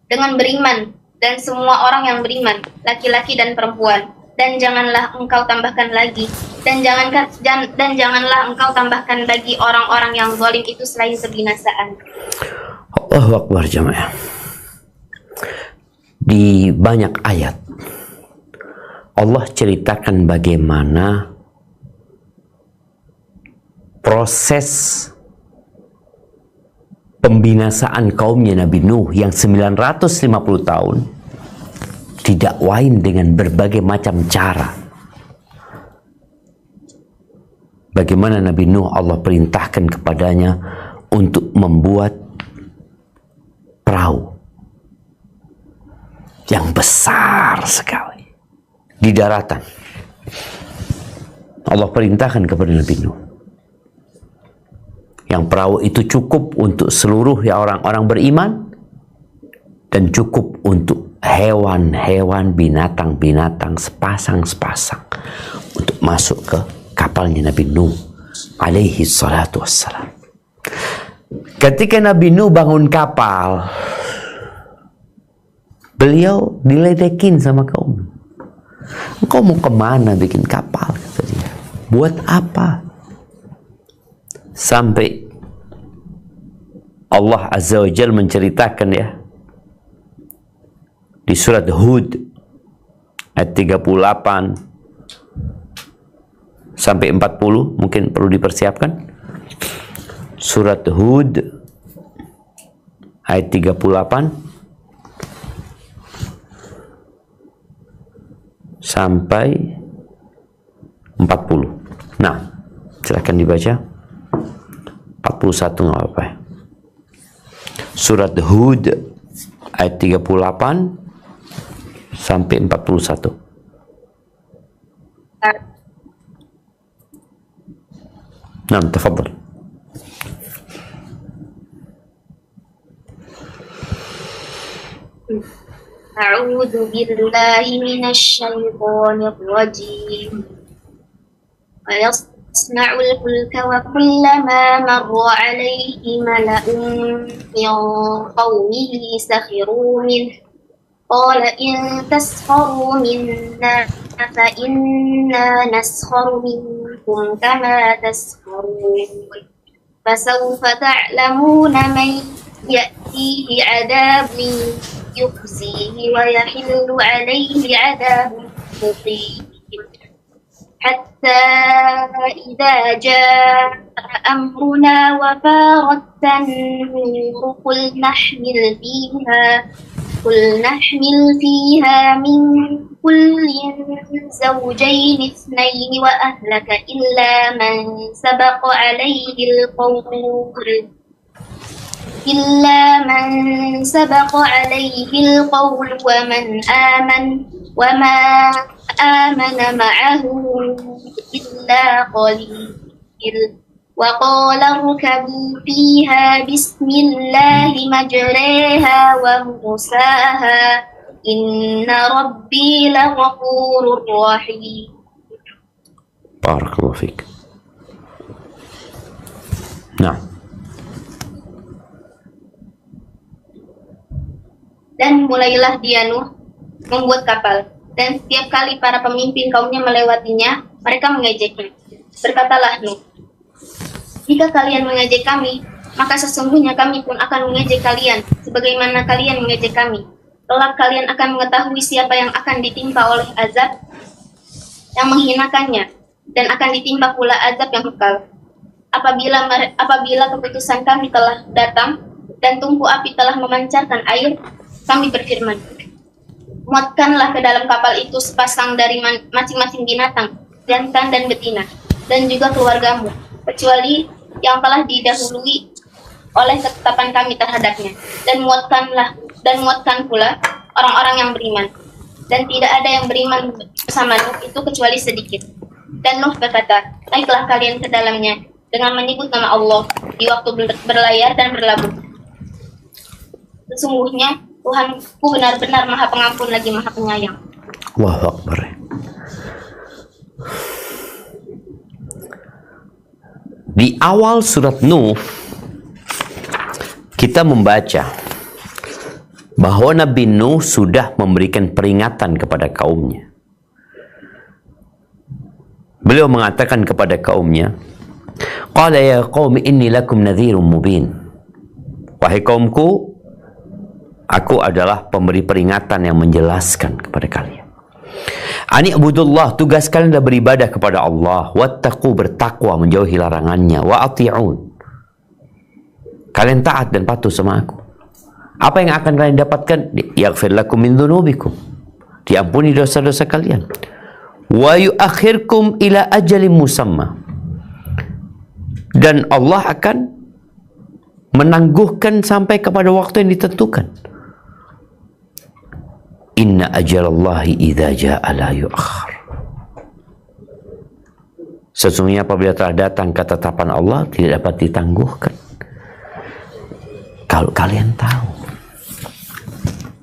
dengan beriman, dan semua orang yang beriman, laki-laki dan perempuan. Dan janganlah engkau tambahkan lagi, dan janganlah engkau tambahkan bagi orang-orang yang zalim itu selain kebinasaan. Allahu Akbar jemaah. Di banyak ayat Allah ceritakan bagaimana proses pembinasaan kaumnya Nabi Nuh yang 950 tahun didakwain dengan berbagai macam cara. Bagaimana Nabi Nuh Allah perintahkan kepadanya untuk membuat perahu yang besar sekali di daratan. Allah perintahkan kepada Nabi Nuh. Yang perahu itu cukup untuk seluruh orang-orang beriman dan cukup untuk hewan-hewan, binatang-binatang sepasang-sepasang untuk masuk ke kapalnya Nabi Nuh alaihi salatu wassalam. Ketika Nabi Nuh bangun kapal, beliau diledekin sama kaum. Engkau mau kemana bikin kapal? Kata dia. Buat apa? Sampai Allah Azza wa Jalla menceritakan ya di surat Hud ayat 38 sampai 40, mungkin perlu dipersiapkan. Surat Hud ayat 38 sampai 40. Nah, silakan dibaca. 41 nggak apa-apa ya. Surat Hud ayat 38 sampai 41. Nah, tafadhal. A'udzu billahi minasy syaithanir rajim. يصنع الفلك وكلما مر عليه ملأ من قومه سخروا منه قال إن تسخروا منا فإنا نسخر منكم كما تسخرون فسوف تعلمون من يأتيه عذاب يخزيه ويحل عليه عذاب مقيم حتى إذا جاء أمرنا وفارت النور قل نحمل فيها من كل زوجين اثنين وأهلك إلا من سبق عليه القول وما آمن معه إلا قليل وقال اركبوا فيها بسم الله مجريها ومرساها إن ربي لغفور رحيم. بارك الله فيك. نعم. Dan mulailah dia Nuh membuat kapal, dan setiap kali para pemimpin kaumnya melewatinya, mereka mengejeknya. Berkatalah Nuh, jika kalian mengejek kami, maka sesungguhnya kami pun akan mengejek kalian, sebagaimana kalian mengejek kami. Kelak kalian akan mengetahui siapa yang akan ditimpa oleh azab yang menghinakannya, dan akan ditimpa pula azab yang kekal. Apabila keputusan kami telah datang, dan tungku api telah memancarkan air, kami berfirman, muatkanlah ke dalam kapal itu sepasang dari masing-masing binatang, jantan dan betina, dan juga keluargamu, kecuali yang telah didahului oleh ketetapan kami terhadapnya. Dan muatkan pula orang-orang yang beriman. Dan tidak ada yang beriman bersama Nuh itu kecuali sedikit. Dan Nuh berkata, naiklah kalian ke dalamnya dengan menyebut nama Allah di waktu berlayar dan berlabuh. Sesungguhnya Tuhanku benar-benar Maha Pengampun lagi Maha Penyayang. Allahu Akbar. Di awal surat Nuh kita membaca bahwa Nabi Nuh sudah memberikan peringatan kepada kaumnya. Beliau mengatakan kepada kaumnya, qala ya qaumi inni lakum nadhirun mubin. Wahai kaumku, aku adalah pemberi peringatan yang menjelaskan kepada kalian. Ani abudullah, tugas kalian adalah beribadah kepada Allah. Wattaqu, bertakwa, menjauhi larangannya. Wa ati'un, kalian taat dan patuh sama aku. Apa yang akan kalian dapatkan? Yaghfir lakum min dhunubikum, diampuni dosa-dosa kalian. Wa yuakhirkum ila ajalin musamma, dan Allah akan menangguhkan sampai kepada waktu yang ditentukan. Inna ajalallahi idza jaa la yu'akhkhar. Sesungguhnya apabila telah datang ketetapan Allah tidak dapat ditangguhkan. Kalau kalian tahu,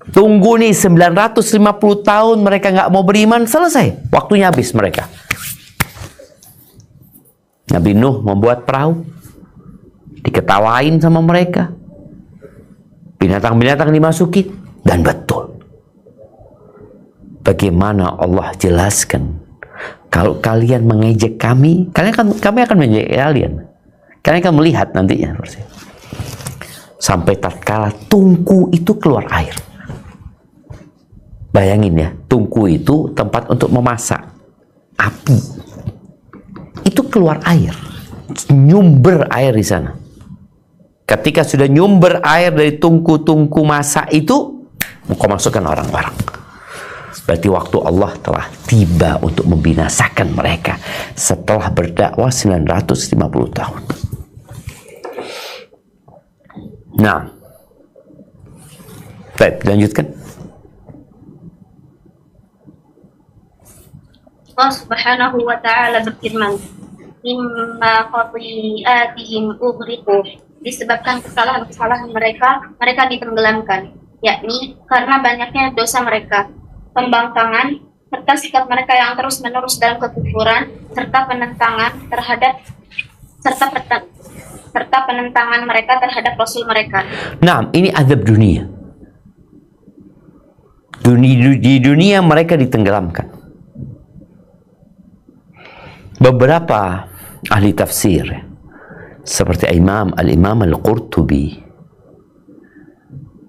tunggu nih 950 tahun mereka nggak mau beriman, selesai, waktunya habis mereka. Nabi Nuh membuat perahu, diketawain sama mereka, binatang-binatang dimasuki, dan betul bagaimana Allah jelaskan, kalau kalian mengejek kami akan mengejek kalian. Kalian akan melihat nantinya. Sampai tatkala tungku itu keluar air. Bayangin ya, tungku itu tempat untuk memasak api. Itu keluar air, nyumber air di sana. Ketika sudah nyumber air dari tungku-tungku masak itu, kau masukkan orang-orang. Berarti waktu Allah telah tiba untuk membinasakan mereka setelah berdakwah 950 tahun. Nah, baik, lanjutkan. Allah Subhanahu wa ta'ala berfirman, mimma khati'atihim ughriqu, disebabkan kesalahan-kesalahan mereka ditenggelamkan, yakni karena banyaknya dosa mereka, pembangkangan serta sikap mereka yang terus-menerus dalam kekufuran, serta penentangan mereka terhadap Rasul mereka. Nah, ini azab dunia. Di dunia mereka ditenggelamkan. Beberapa ahli tafsir seperti Al-Imam Al-Qurtubi,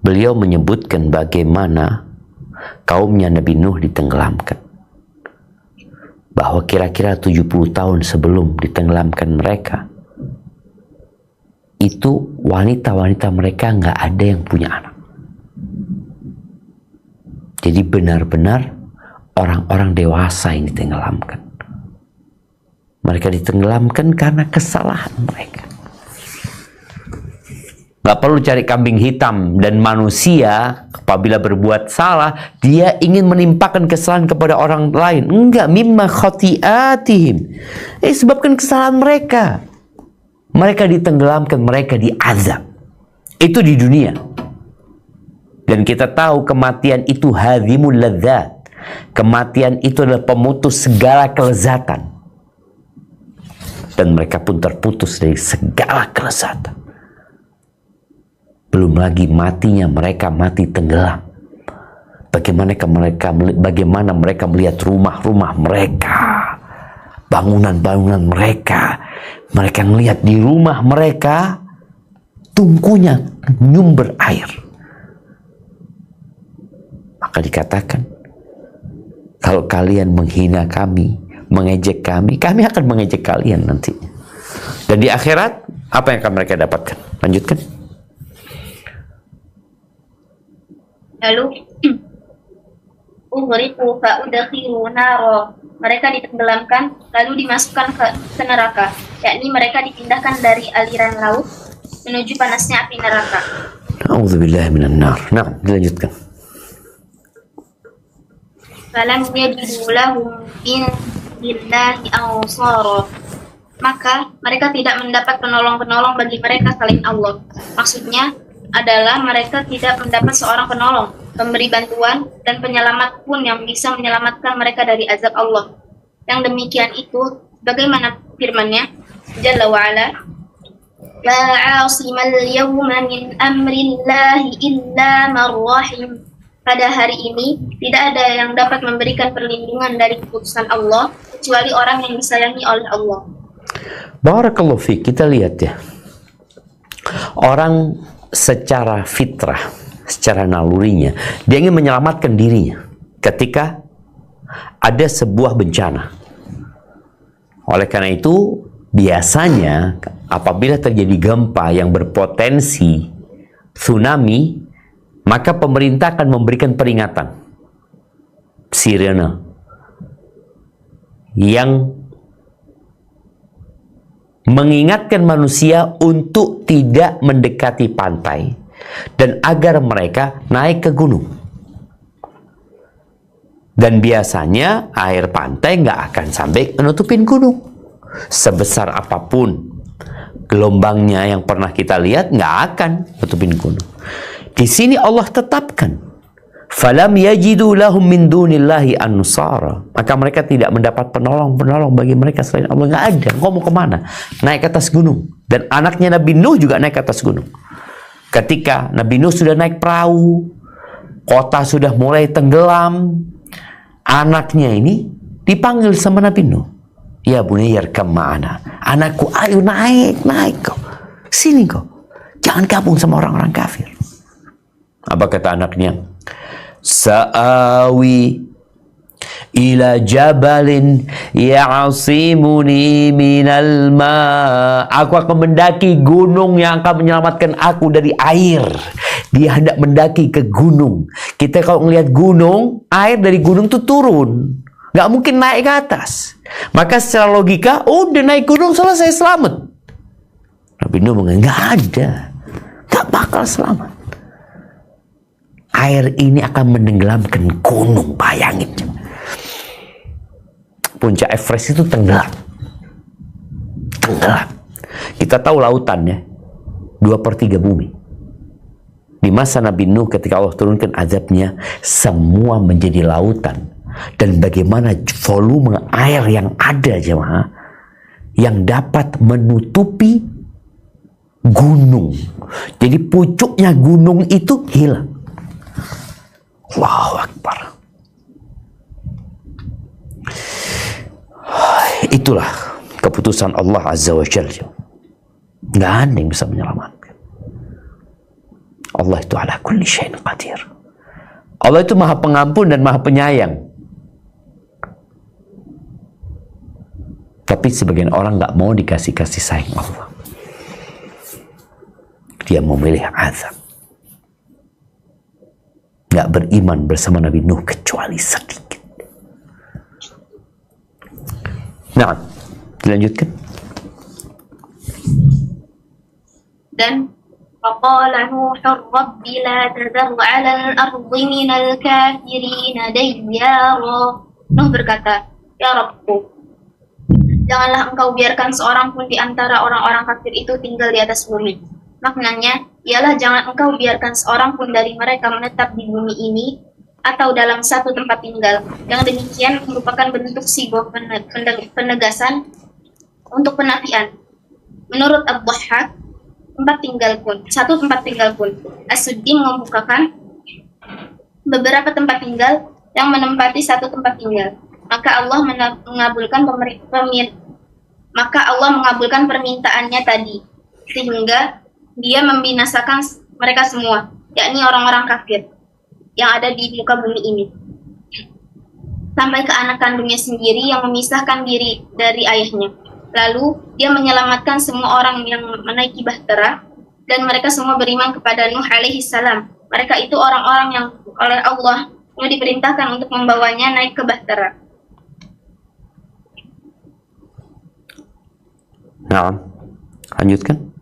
beliau menyebutkan bagaimana kaumnya Nabi Nuh ditenggelamkan. Bahwa kira-kira 70 tahun sebelum ditenggelamkan mereka, itu wanita-wanita mereka nggak ada yang punya anak. Jadi benar-benar orang-orang dewasa yang ditenggelamkan. Mereka ditenggelamkan karena kesalahan mereka. Gak perlu cari kambing hitam, dan manusia apabila berbuat salah, dia ingin menimpakan kesalahan kepada orang lain. Enggak, mimma khati'atihim. Sebabkan kesalahan mereka. Mereka ditenggelamkan, mereka diazab. Itu di dunia. Dan kita tahu kematian itu hadhimul ladzat. Kematian itu adalah pemutus segala kelezatan. Dan mereka pun terputus dari segala kelezatan. Belum lagi matinya mereka mati tenggelam. Bagaimana mereka melihat rumah-rumah mereka, bangunan-bangunan mereka. Mereka melihat di rumah mereka tungkunya nyumber air. Maka dikatakan, kalau kalian menghina kami, mengejek kami akan mengejek kalian nanti. Dan di akhirat, apa yang akan mereka dapatkan? Lanjutkan. Lalu ughriqu fa udkhilu naro. Mereka ditenggelamkan lalu dimasukkan ke neraka, yakni mereka dipindahkan dari aliran laut menuju panasnya api neraka. A'udzubillahi minan nar. Nah, dilanjutkan. Falam yajidu lahum min dunillahi ansara. Maka mereka tidak mendapat penolong-penolong bagi mereka selain Allah. Maksudnya adalah mereka tidak mendapat seorang penolong, pemberi bantuan, dan penyelamat pun yang bisa menyelamatkan mereka dari azab Allah. Yang demikian itu, bagaimana firman-Nya, Jalla wa'ala, La 'asimal yawma min amrillahi illa man rahim. Pada hari ini, tidak ada yang dapat memberikan perlindungan dari keputusan Allah, kecuali orang yang disayangi oleh Allah. Barakallahu fiik. Kita lihat ya, orang secara fitrah, secara nalurinya, dia ingin menyelamatkan dirinya ketika ada sebuah bencana. Oleh karena itu, biasanya apabila terjadi gempa yang berpotensi tsunami, maka pemerintah akan memberikan peringatan sirene yang mengingatkan manusia untuk tidak mendekati pantai dan agar mereka naik ke gunung. Dan biasanya air pantai nggak akan sampai menutupin gunung. Sebesar apapun gelombangnya yang pernah kita lihat, nggak akan nutupin gunung. Di sini Allah tetapkan, falam yajidu lahum min dunillahi ansara. Maka mereka tidak mendapat penolong bagi mereka selain Allah. Nggak ada. Kau mau kemana? Naik ke atas gunung. Dan anaknya Nabi Nuh juga naik ke atas gunung. Ketika Nabi Nuh sudah naik perahu, kota sudah mulai tenggelam, anaknya ini dipanggil sama Nabi Nuh. Ya bunayya irkam ma'ana. Anakku, ayo naik kau. Sini kau. Jangan gabung sama orang-orang kafir. Apa kata anaknya? Sa'awi ila jabalin ya'asimuni minal ma. Aku akan mendaki gunung yang akan menyelamatkan aku dari air. Dia hendak mendaki ke gunung. Kita kalau melihat gunung, air dari gunung itu turun. Nggak mungkin naik ke atas. Maka secara logika, udah naik gunung selesai, selamat. Nabi Nuh mengatakan, nggak ada. Nggak bakal selamat. Air ini akan menenggelamkan gunung, bayangin. Puncak Everest itu tenggelam. Kita tahu lautannya 2/3 bumi. Di masa Nabi Nuh ketika Allah turunkan azabnya, semua menjadi lautan. dan bagaimana volume air yang ada jemaah yang dapat menutupi gunung. Jadi pucuknya gunung itu hilang. Allahu Akbar. Itulah keputusan Allah Azza wa Jalla. Nggak ada yang bisa menyelamatkan. Allah itu ala kulli syai'in qadir. Allah itu maha pengampun dan maha penyayang. Tapi sebagian orang nggak mau dikasih kasih sayang Allah. Dia memilih azab. Nggak beriman bersama Nabi Nuh kecuali sedikit. Nah, dilanjutkan. Dan faqala Nuhur Rabbi la tadhar 'ala al-ardi minal kafirin dayyara. Nuh berkata, "Ya Rabbku, janganlah engkau biarkan seorang pun di antara orang-orang kafir itu tinggal di atas bumi." Maknanya, ialah jangan engkau biarkan seorang pun dari mereka menetap di bumi ini atau dalam satu tempat tinggal. Yang demikian merupakan bentuk simbol penegasan untuk penafian. Menurut Ad-Dhahhak, satu tempat tinggal pun. As-Suddi membukakan beberapa tempat tinggal yang menempati satu tempat tinggal. Maka Allah mengabulkan permintaannya tadi, sehingga Dia membinasakan mereka semua, yakni orang-orang kafir yang ada di muka bumi ini, sampai ke anak kandungnya sendiri yang memisahkan diri dari ayahnya. Lalu Dia menyelamatkan semua orang yang menaiki bahtera, dan mereka semua beriman kepada Nuh alaihi salam. Mereka itu orang-orang yang oleh Allah yang diperintahkan untuk membawanya naik ke bahtera. Nah, lanjutkan.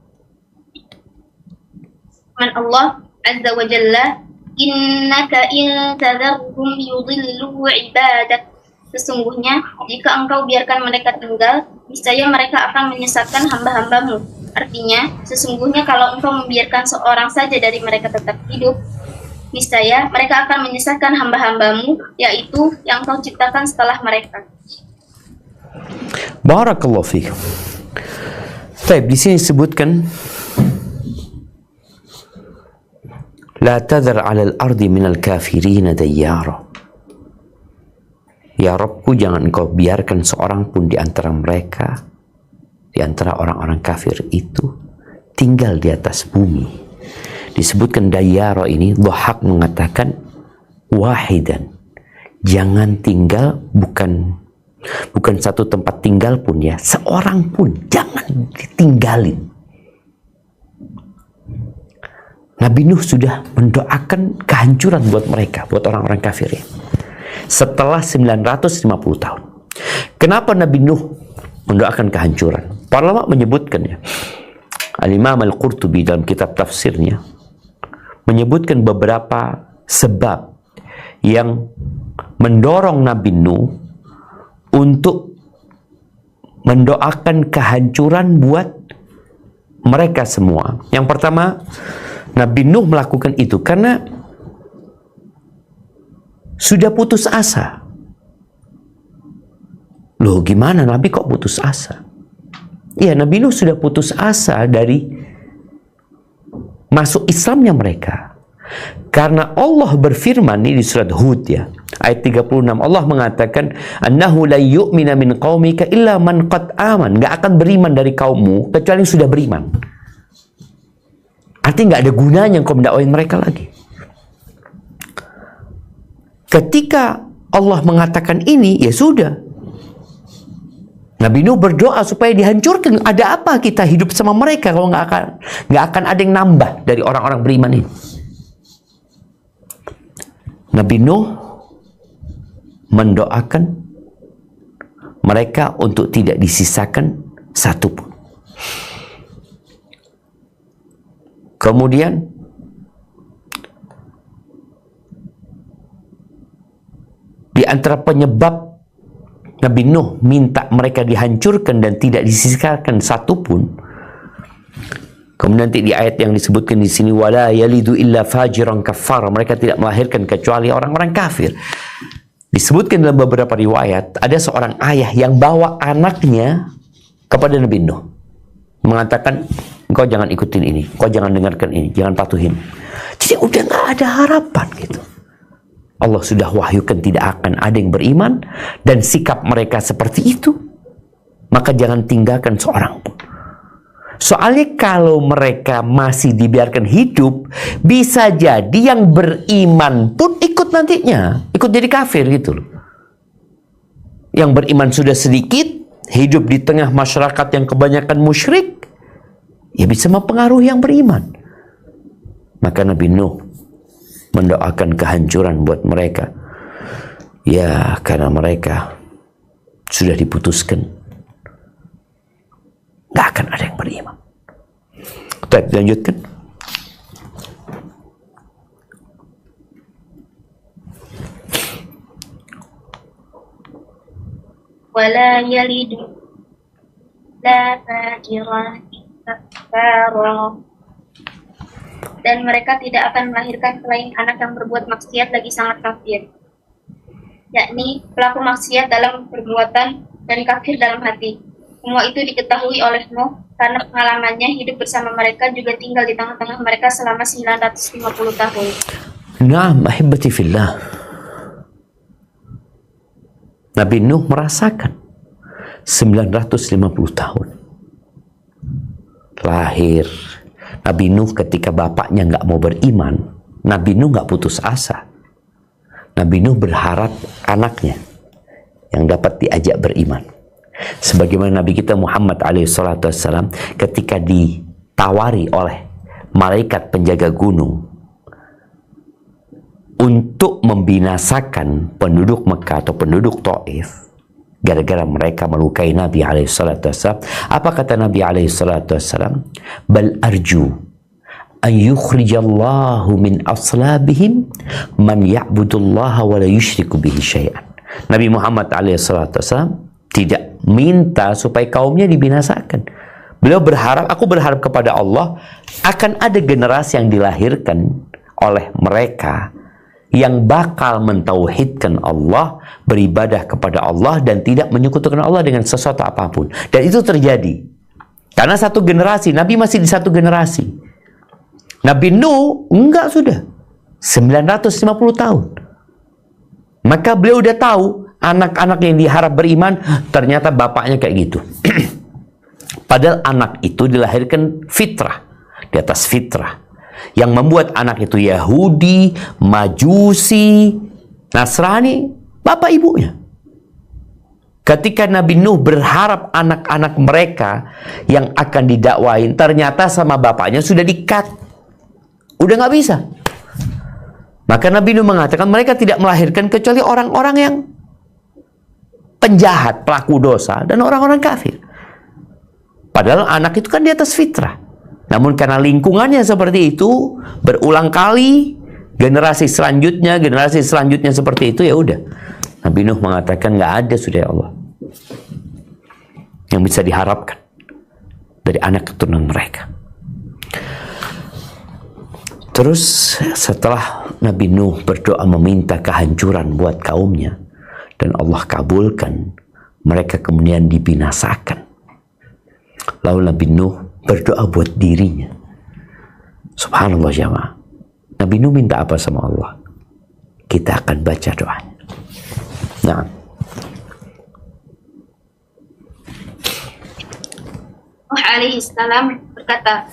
Allah Azza wa Jalla, innaka in tadharhum yudillu ibadak. Sesungguhnya jika engkau biarkan mereka tinggal, niscaya mereka akan menyesatkan hamba-hambamu. Artinya, sesungguhnya kalau engkau membiarkan seorang saja dari mereka tetap hidup, niscaya mereka akan menyesatkan hamba-hambamu, yaitu yang engkau ciptakan setelah mereka. Barakallahu fiik. Baik, di sini disebutkan La tadhar 'alal ardi minal kafirin dayyara. Ya Rabbku, jangan engkau biarkan seorang pun di antara mereka, di antara orang-orang kafir itu, tinggal di atas bumi. Disebutkan dayyara ini, Dhahhak mengatakan wahidan. Jangan tinggal, bukan satu tempat tinggal pun ya, seorang pun jangan ditinggalin. Nabi Nuh sudah mendoakan kehancuran buat mereka, buat orang-orang kafir ya. Setelah 950 tahun. Kenapa Nabi Nuh mendoakan kehancuran? Para ulama menyebutkan ya. Al-Imam Al-Qurtubi dalam kitab tafsirnya menyebutkan beberapa sebab yang mendorong Nabi Nuh untuk mendoakan kehancuran buat mereka semua. Yang pertama, Nabi Nuh melakukan itu karena sudah putus asa. Loh, gimana Nabi kok putus asa? Iya, Nabi Nuh sudah putus asa dari masuk Islamnya mereka. Karena Allah berfirman ini di surat Hud ya, ayat 36, Allah mengatakan annahu la yu'mina min qaumika illa man qad aman. Enggak akan beriman dari kaummu kecuali yang sudah beriman. Artinya nggak ada gunanya kau mendakwain mereka lagi. Ketika Allah mengatakan ini, ya sudah. Nabi Nuh berdoa supaya dihancurkan. Ada apa kita hidup sama mereka kalau nggak akan ada yang nambah dari orang-orang beriman ini. Nabi Nuh mendoakan mereka untuk tidak disisakan satu pun. Kemudian di antara penyebab Nabi Nuh minta mereka dihancurkan dan tidak disisakan satu pun, kemudian nanti di ayat yang disebutkan di sini wala yalidu illa fajiran kafar, mereka tidak melahirkan kecuali orang-orang kafir. Disebutkan dalam beberapa riwayat, ada seorang ayah yang bawa anaknya kepada Nabi Nuh. Mengatakan, engkau jangan ikutin ini, engkau jangan dengarkan ini, jangan patuhin. Jadi udah gak ada harapan gitu. Allah sudah wahyukan tidak akan ada yang beriman, dan sikap mereka seperti itu. Maka jangan tinggalkan seorang pun. Soalnya kalau mereka masih dibiarkan hidup, bisa jadi yang beriman pun ikut nantinya, ikut jadi kafir gitu loh. Yang beriman sudah sedikit, hidup di tengah masyarakat yang kebanyakan musyrik, ya bisa mempengaruhi yang beriman. Maka Nabi Nuh mendoakan kehancuran buat mereka. Ya, karena mereka sudah diputuskan nggak akan ada yang beriman. Baik, lanjutkan. Wala yalidu la fajirah kafara. Dan mereka tidak akan melahirkan selain anak yang berbuat maksiat lagi sangat kafir, yakni pelaku maksiat dalam perbuatan dan kafir dalam hati. Semua itu diketahui oleh Nuh karena pengalamannya hidup bersama mereka, juga tinggal di tengah-tengah mereka selama 950 tahun. Naam, ahibati fillah. Nabi Nuh merasakan 950 tahun. Lahir. Nabi Nuh ketika bapaknya nggak mau beriman, Nabi Nuh nggak putus asa. Nabi Nuh berharap anaknya yang dapat diajak beriman. Sebagaimana Nabi kita Muhammad SAW ketika ditawari oleh malaikat penjaga gunung untuk membinasakan penduduk Mekah atau penduduk Taif gara-gara mereka melukai Nabi SAW, apa kata Nabi SAW? Bal arju an yukhrijallahu min aslabihim man ya'budullaha wa la yushriku bihi syai'an. Nabi Muhammad SAW tidak minta supaya kaumnya dibinasakan. Beliau berharap, aku berharap kepada Allah akan ada generasi yang dilahirkan oleh mereka yang bakal mentauhidkan Allah, beribadah kepada Allah dan tidak menyekutukan Allah dengan sesuatu apapun. Dan itu terjadi. Karena satu generasi, Nabi masih di satu generasi. Nabi Nuh enggak, sudah 950 tahun. Maka beliau udah tahu anak-anak yang diharap beriman, ternyata bapaknya kayak gitu. Padahal anak itu dilahirkan fitrah, di atas fitrah. Yang membuat anak itu Yahudi, Majusi, Nasrani, bapak ibunya. Ketika Nabi Nuh berharap anak-anak mereka yang akan didakwain, ternyata sama bapaknya sudah di-cut. Udah nggak bisa. Maka Nabi Nuh mengatakan mereka tidak melahirkan kecuali orang-orang yang penjahat, pelaku dosa, dan orang-orang kafir. Padahal anak itu kan di atas fitrah. Namun karena lingkungannya seperti itu, berulang kali, generasi selanjutnya seperti itu, ya udah. Nabi Nuh mengatakan nggak ada sudah ya Allah yang bisa diharapkan dari anak keturunan mereka. Terus setelah Nabi Nuh berdoa meminta kehancuran buat kaumnya, dan Allah kabulkan, mereka kemudian dibinasakan. Lalu Nabi Nuh berdoa buat dirinya. Subhanallah jamaah. Nabi Nuh minta apa sama Allah? Kita akan baca doanya. Nah. Nuh alaihi salam berkata,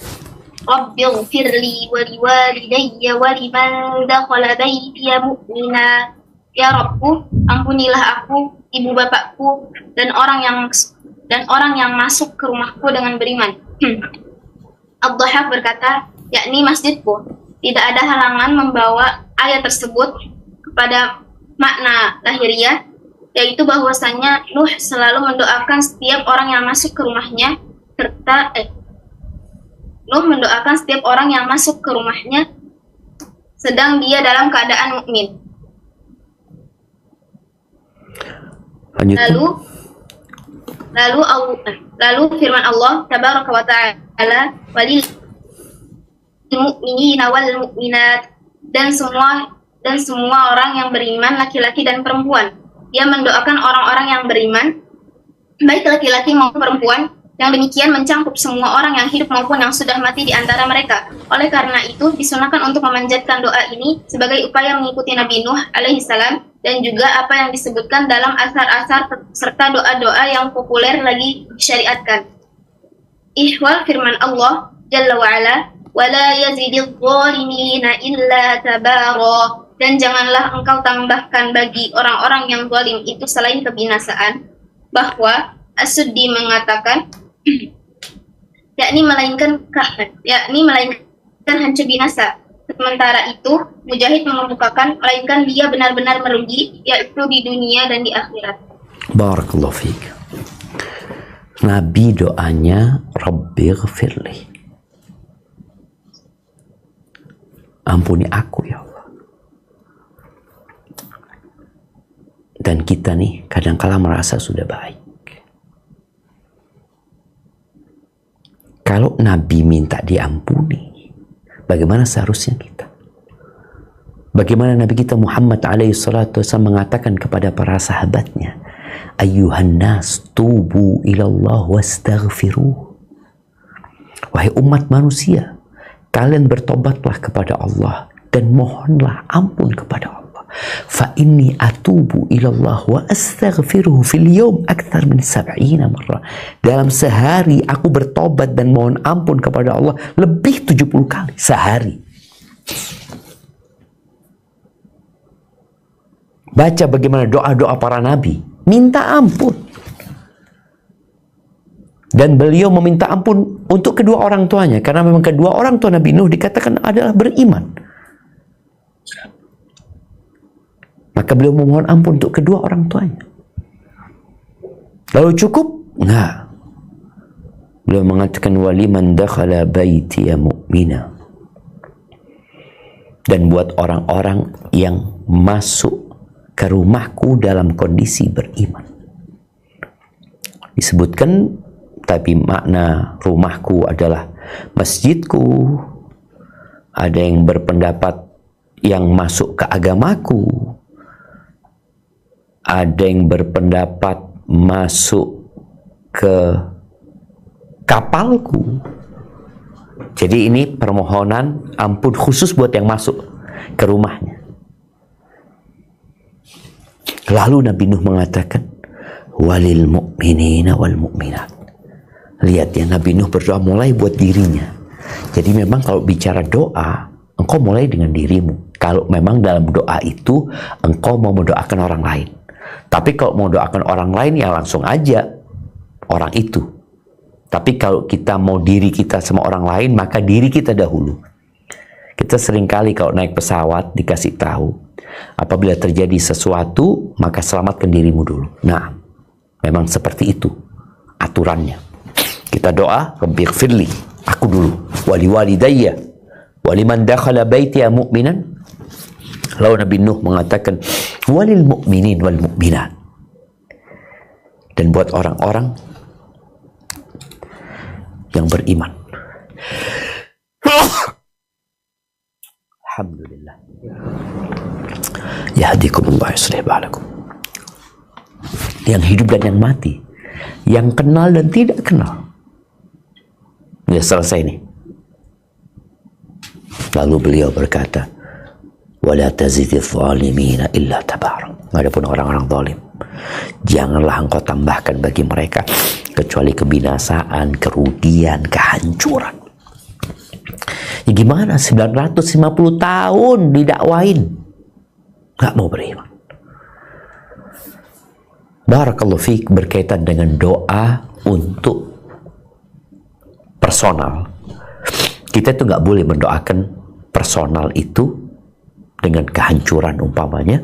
Rabbighfirli wa liwalidayya wa liman dakhala baytiya mu'mina. Ya Rabbku, ampunilah aku, ibu bapakku, dan orang yang masuk ke rumahku dengan beriman. Ad-Dhahhak berkata, yakni masjidku. Tidak ada halangan membawa ayat tersebut kepada makna lahiriah, yaitu bahwasanya Nuh selalu mendoakan setiap orang yang masuk ke rumahnya, Nuh mendoakan setiap orang yang masuk ke rumahnya sedang dia dalam keadaan mukmin. Lalu firman Allah tabaraka wa ta'ala, walil mu'minina wal mu'minat, dan semua dan semua orang yang beriman, laki-laki dan perempuan. Dia mendoakan orang-orang yang beriman, baik laki-laki maupun perempuan. Yang demikian mencakup semua orang yang hidup maupun yang sudah mati di antara mereka. Oleh karena itu, disunahkan untuk memanjatkan doa ini sebagai upaya mengikuti Nabi Nuh alaihissalam dan juga apa yang disebutkan dalam asar-asar serta doa-doa yang populer lagi disyariatkan. Ihwal firman Allah Jalla wa'ala, وَلَا يَزِدِ الظَّالِمِينَ إِلَّا تَبَارًا. Dan janganlah engkau tambahkan bagi orang-orang yang zalim itu selain kebinasaan. Bahwa As-Suddi mengatakan, yakni melainkan hancur binasa. Sementara itu, Mujahid mengemukakan melainkan dia benar-benar merugi, yaitu di dunia dan di akhirat. Barakallahu fiik. Nabi doanya Rabbighfirli, ampuni aku ya Allah. Dan kita nih kadang-kala merasa sudah baik. Kalau Nabi minta diampuni, bagaimana seharusnya kita? Bagaimana Nabi kita Muhammad SAW mengatakan kepada para sahabatnya, Ayyuhan nas tubu ilallah wastaghfiruh. Wahai umat manusia, kalian bertobatlah kepada Allah dan mohonlah ampun kepada Allah. Fa inni atubu ilallah wa astaghfiruhu fil yawm akthar min 70 marrah. Dalam sehari aku bertobat dan mohon ampun kepada Allah lebih 70 kali sehari. Baca bagaimana doa-doa para nabi, minta ampun. Dan beliau meminta ampun untuk kedua orang tuanya, karena memang kedua orang tua Nabi Nuh dikatakan adalah beriman. Maka beliau memohon ampun untuk kedua orang tuanya. Lalu cukup? Enggak. Beliau mengatakan waliman dakhala baitiya mu'mina. Dan buat orang-orang yang masuk ke rumahku dalam kondisi beriman. Disebutkan, tapi makna rumahku adalah masjidku. Ada yang berpendapat yang masuk ke agamaku. Ada yang berpendapat masuk ke kapalku. Jadi ini permohonan ampun khusus buat yang masuk ke rumahnya. Lalu Nabi Nuh mengatakan, walil mu'minina wal mu'minat. Lihat ya, Nabi Nuh berdoa mulai buat dirinya. Jadi memang kalau bicara doa, engkau mulai dengan dirimu. Kalau memang dalam doa itu engkau mau mendoakan orang lain. Tapi kalau mau doakan orang lain, ya langsung aja orang itu. Tapi kalau kita mau diri kita sama orang lain, maka diri kita dahulu. Kita seringkali kalau naik pesawat dikasih tahu, apabila terjadi sesuatu, maka selamatkan dirimu dulu. Nah, memang seperti itu aturannya. Kita doa, Rabbighfirli, aku dulu, wali walidayya, waliman dakhala baitiya mu'minan. Lalu Nabi Nuh mengatakan, walil mu'minin wal mu'minat. Dan buat orang-orang yang beriman. Alhamdulillah. Yahdikumullah yuslih balakum. Yang hidup dan yang mati, yang kenal dan tidak kenal. Ya, selesai nih. Lalu beliau berkata, wala tazididz zalimina illa tabara. Adapun orang-orang zalim, janganlah engkau tambahkan bagi mereka kecuali kebinasaan, kerugian, kehancuran. Ya gimana 950 tahun didakwain, nggak mau beriman. Barakallahu fiik, berkaitan dengan doa untuk personal. Kita itu nggak boleh mendoakan personal itu dengan kehancuran, umpamanya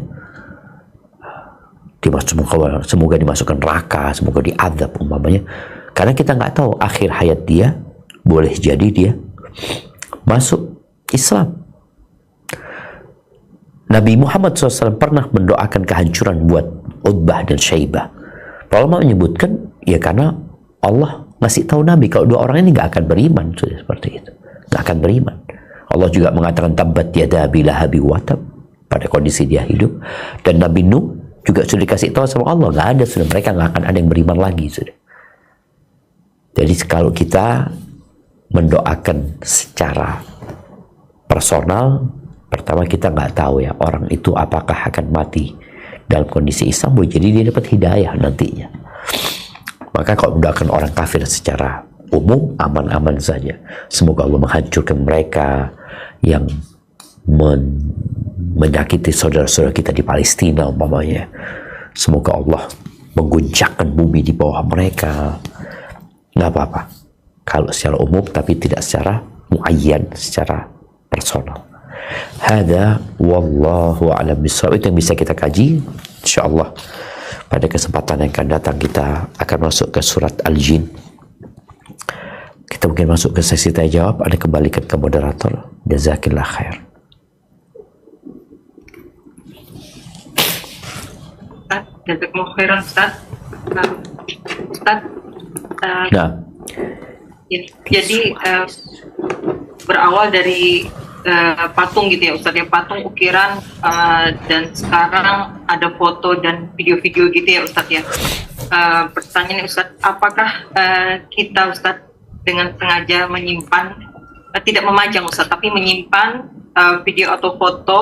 semoga dimasukkan neraka, semoga diazab umpamanya, karena kita nggak tahu akhir hayat dia, boleh jadi dia masuk Islam. Nabi Muhammad SAW pernah mendoakan kehancuran buat Utbah dan Syaibah. Para ulama menyebutkan ya karena Allah ngasih tahu Nabi kalau dua orang ini nggak akan beriman, sudah seperti itu, nggak akan beriman. Allah juga mengatakan tabbat yada abi lahabi wa tab, pada kondisi dia hidup. Dan Nabi Nuh juga sudah dikasih tahu sama Allah, nggak ada, sudah mereka nggak akan ada yang beriman lagi sudah. Jadi kalau kita mendoakan secara personal, pertama kita nggak tahu ya orang itu apakah akan mati dalam kondisi Islam, boleh jadi dia dapat hidayah nantinya. Maka kalau mendoakan orang kafir secara umum, aman-aman saja. Semoga Allah menghancurkan mereka yang menyakiti saudara-saudara kita di Palestina umpamanya. Semoga Allah mengguncangkan bumi di bawah mereka. Nggak apa-apa kalau secara umum, tapi tidak secara muayyan, secara personal. Hada wallahu a'lam bishawab. Itu yang bisa kita kaji. Insyaallah pada kesempatan yang akan datang kita akan masuk ke surat Al-Jin. Kita mungkin masuk ke sesi tanya jawab. Ada kembalikan ke moderator. Jazakillah khair. Jazakumullah khairan Ustaz. Ustaz, Nah, jadi berawal dari patung gitu ya Ustaz, ya, patung ukiran, dan sekarang ada foto dan video-video gitu ya Ustaz ya. Pertanyaan Ustaz, apakah kita Ustaz dengan sengaja menyimpan, tidak memajang Ustaz, tapi menyimpan video atau foto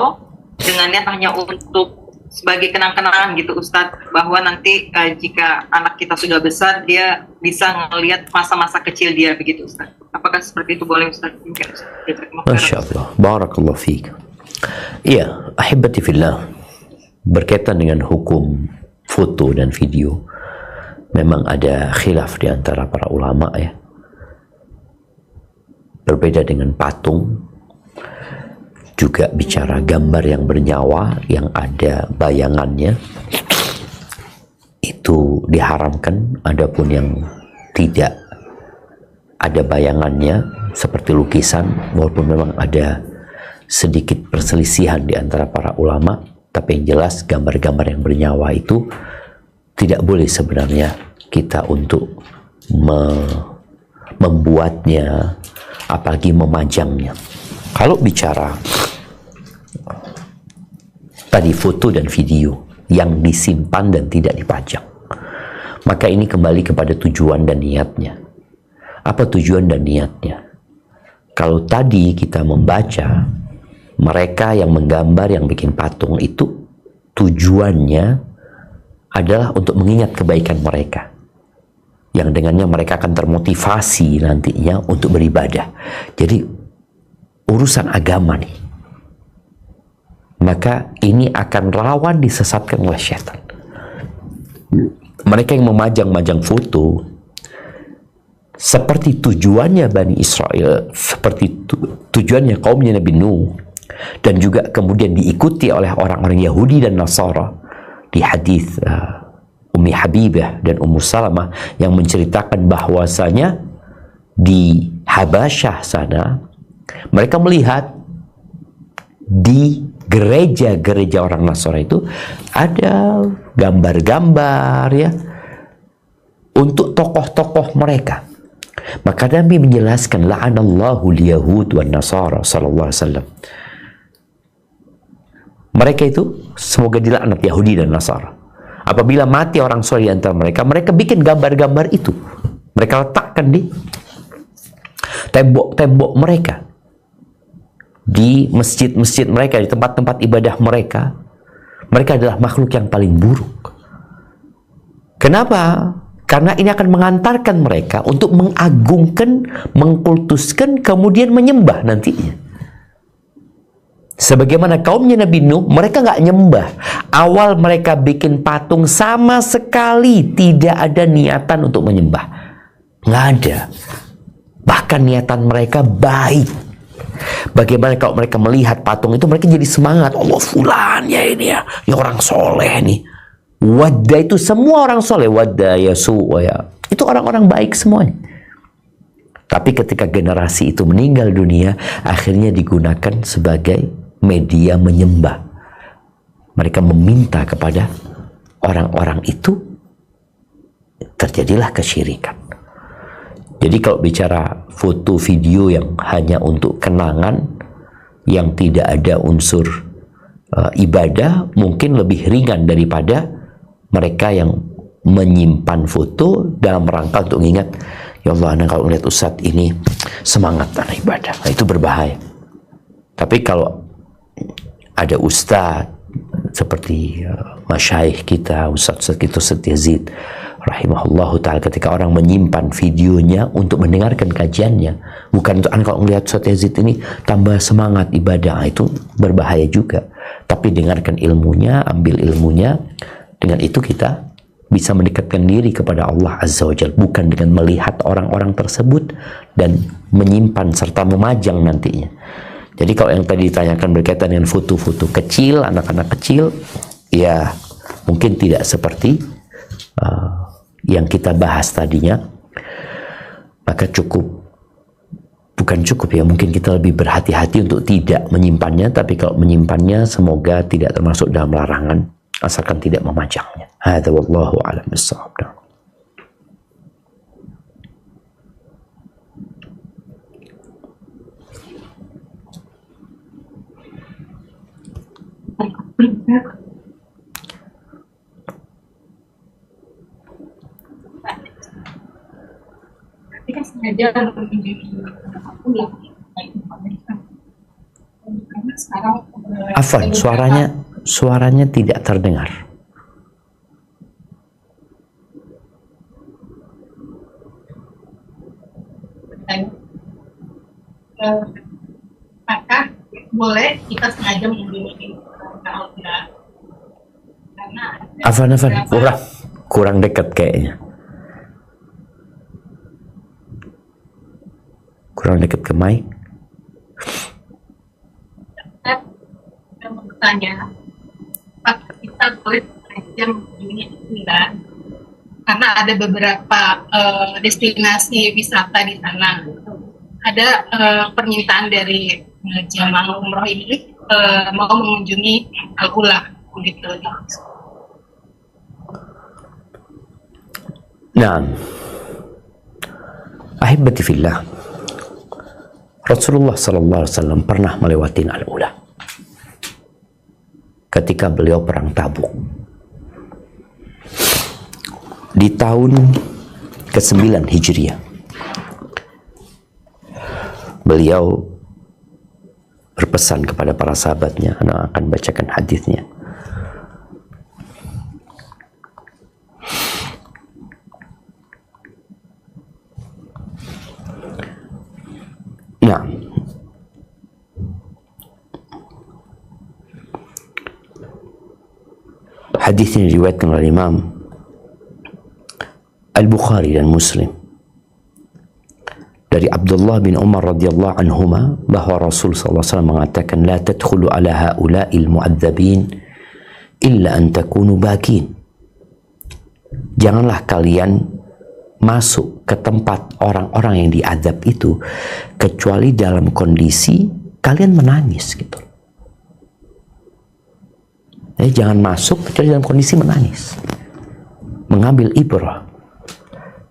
dengan niat hanya untuk sebagai kenang-kenangan gitu Ustaz, bahwa nanti jika anak kita sudah besar, dia bisa ngelihat masa-masa kecil dia begitu Ustaz. Apakah seperti itu boleh Ustaz? Masya Allah, barakallahu fiik. Iya, ahibati fillah, berkaitan dengan hukum foto dan video, memang ada khilaf di antara para ulama ya. Berbeda dengan patung, juga bicara gambar yang bernyawa, yang ada bayangannya, itu diharamkan. Adapun yang tidak ada bayangannya, seperti lukisan, walaupun memang ada sedikit perselisihan di antara para ulama, tapi yang jelas gambar-gambar yang bernyawa itu tidak boleh sebenarnya kita untuk membuatnya, apalagi memajangnya. Kalau bicara tadi foto dan video yang disimpan dan tidak dipajang, maka ini kembali kepada tujuan dan niatnya. Apa tujuan dan niatnya? Kalau tadi kita membaca mereka yang menggambar, yang bikin patung itu tujuannya adalah untuk mengingat kebaikan mereka, yang dengannya mereka akan termotivasi nantinya untuk beribadah. Jadi urusan agama nih, maka ini akan rawan disesatkan oleh syaitan. Mereka yang memajang-majang foto seperti tujuannya Bani Israel, seperti tujuannya kaumnya Nabi Nuh, dan juga kemudian diikuti oleh orang-orang Yahudi dan Nasara di hadis Ummi Habibah dan Ummu Salamah yang menceritakan bahwasanya di Habasyah sana mereka melihat di gereja-gereja orang Nasara itu ada gambar-gambar ya untuk tokoh-tokoh mereka. Maka Nabi menjelaskan, la'anallahu al-yahud wan nasara sallallahu alaihi wasallam. Mereka itu semoga dilaknat Yahudi dan Nasara. Apabila mati orang soleh antara mereka, mereka bikin gambar-gambar itu. Mereka letakkan di tembok-tembok mereka, di masjid-masjid mereka, di tempat-tempat ibadah mereka. Mereka adalah makhluk yang paling buruk. Kenapa? Karena ini akan mengantarkan mereka untuk mengagungkan, mengkultuskan, kemudian menyembah nantinya. Sebagaimana kaumnya Nabi Nuh, mereka nggak nyembah. Awal mereka bikin patung sama sekali tidak ada niatan untuk menyembah. Nggak ada. Bahkan niatan mereka baik. Bagaimana kalau mereka melihat patung itu, mereka jadi semangat. Allah, fulan ya ini ya orang soleh nih. Wadda itu semua orang soleh. Wadda, Yasu'a ya, itu orang-orang baik semuanya. Tapi ketika generasi itu meninggal dunia, akhirnya digunakan sebagai media menyembah. Mereka meminta kepada orang-orang itu, terjadilah kesyirikan. Jadi kalau bicara foto video yang hanya untuk kenangan, yang tidak ada unsur ibadah mungkin lebih ringan daripada mereka yang menyimpan foto dalam rangka untuk mengingat, ya Allah, anak kalau melihat Ustadz ini semangat anak ibadah. Nah, itu berbahaya. Tapi kalau ada Ustadz seperti masyaikh kita, Ustadz kita Ustadz Yazid rahimahullahu ta'ala, ketika orang menyimpan videonya untuk mendengarkan kajiannya, bukan untuk anak kalau melihat Ustadz Yazid ini tambah semangat ibadah, itu berbahaya juga. Tapi dengarkan ilmunya, ambil ilmunya, dengan itu kita bisa mendekatkan diri kepada Allah Azza wa Jalla, bukan dengan melihat orang-orang tersebut dan menyimpan serta memajang nantinya. Jadi kalau yang tadi ditanyakan berkaitan dengan foto-foto kecil, anak-anak kecil, ya mungkin tidak seperti yang kita bahas tadinya, maka bukan cukup ya, mungkin kita lebih berhati-hati untuk tidak menyimpannya. Tapi kalau menyimpannya, semoga tidak termasuk dalam larangan, asalkan tidak memajangnya. Hadza wallahu a'lam bissawab. Kita sengaja menjadi aku yang karena sekarang Afwan, suaranya tidak terdengar. Maka boleh kita sengaja mengunjungi karena Afwan, kurang dekat kayaknya. Kurang dekat ke mic. Saya mau bertanya, apakah kita boleh sengaja mengunjungi Anda? Karena ada beberapa destinasi wisata di sana. Ada permintaan dari jamaah umroh ini mau mengunjungi Al-Ula, gitu. Nah, ahibati fillah, Rasulullah sallallahu alaihi wasallam pernah melewati Al-Ula ketika beliau perang Tabuk di tahun ke-9 Hijriah. Beliau berpesan kepada para sahabatnya, Anda akan bacakan hadisnya. Nah, hadis ini diriwayatkan oleh Imam Al-Bukhari dan Muslim dari Abdullah bin Umar radhiyallahu anhuma bahwa Rasul sallallahu alaihi wasallam mengatakan, la tadkhulu ala haula'il mu'adzabin illa an takunu bakin. Janganlah kalian masuk ke tempat orang-orang yang diazab itu kecuali dalam kondisi kalian menangis gitu. Jadi jangan masuk kecuali dalam kondisi menangis, mengambil ibrah.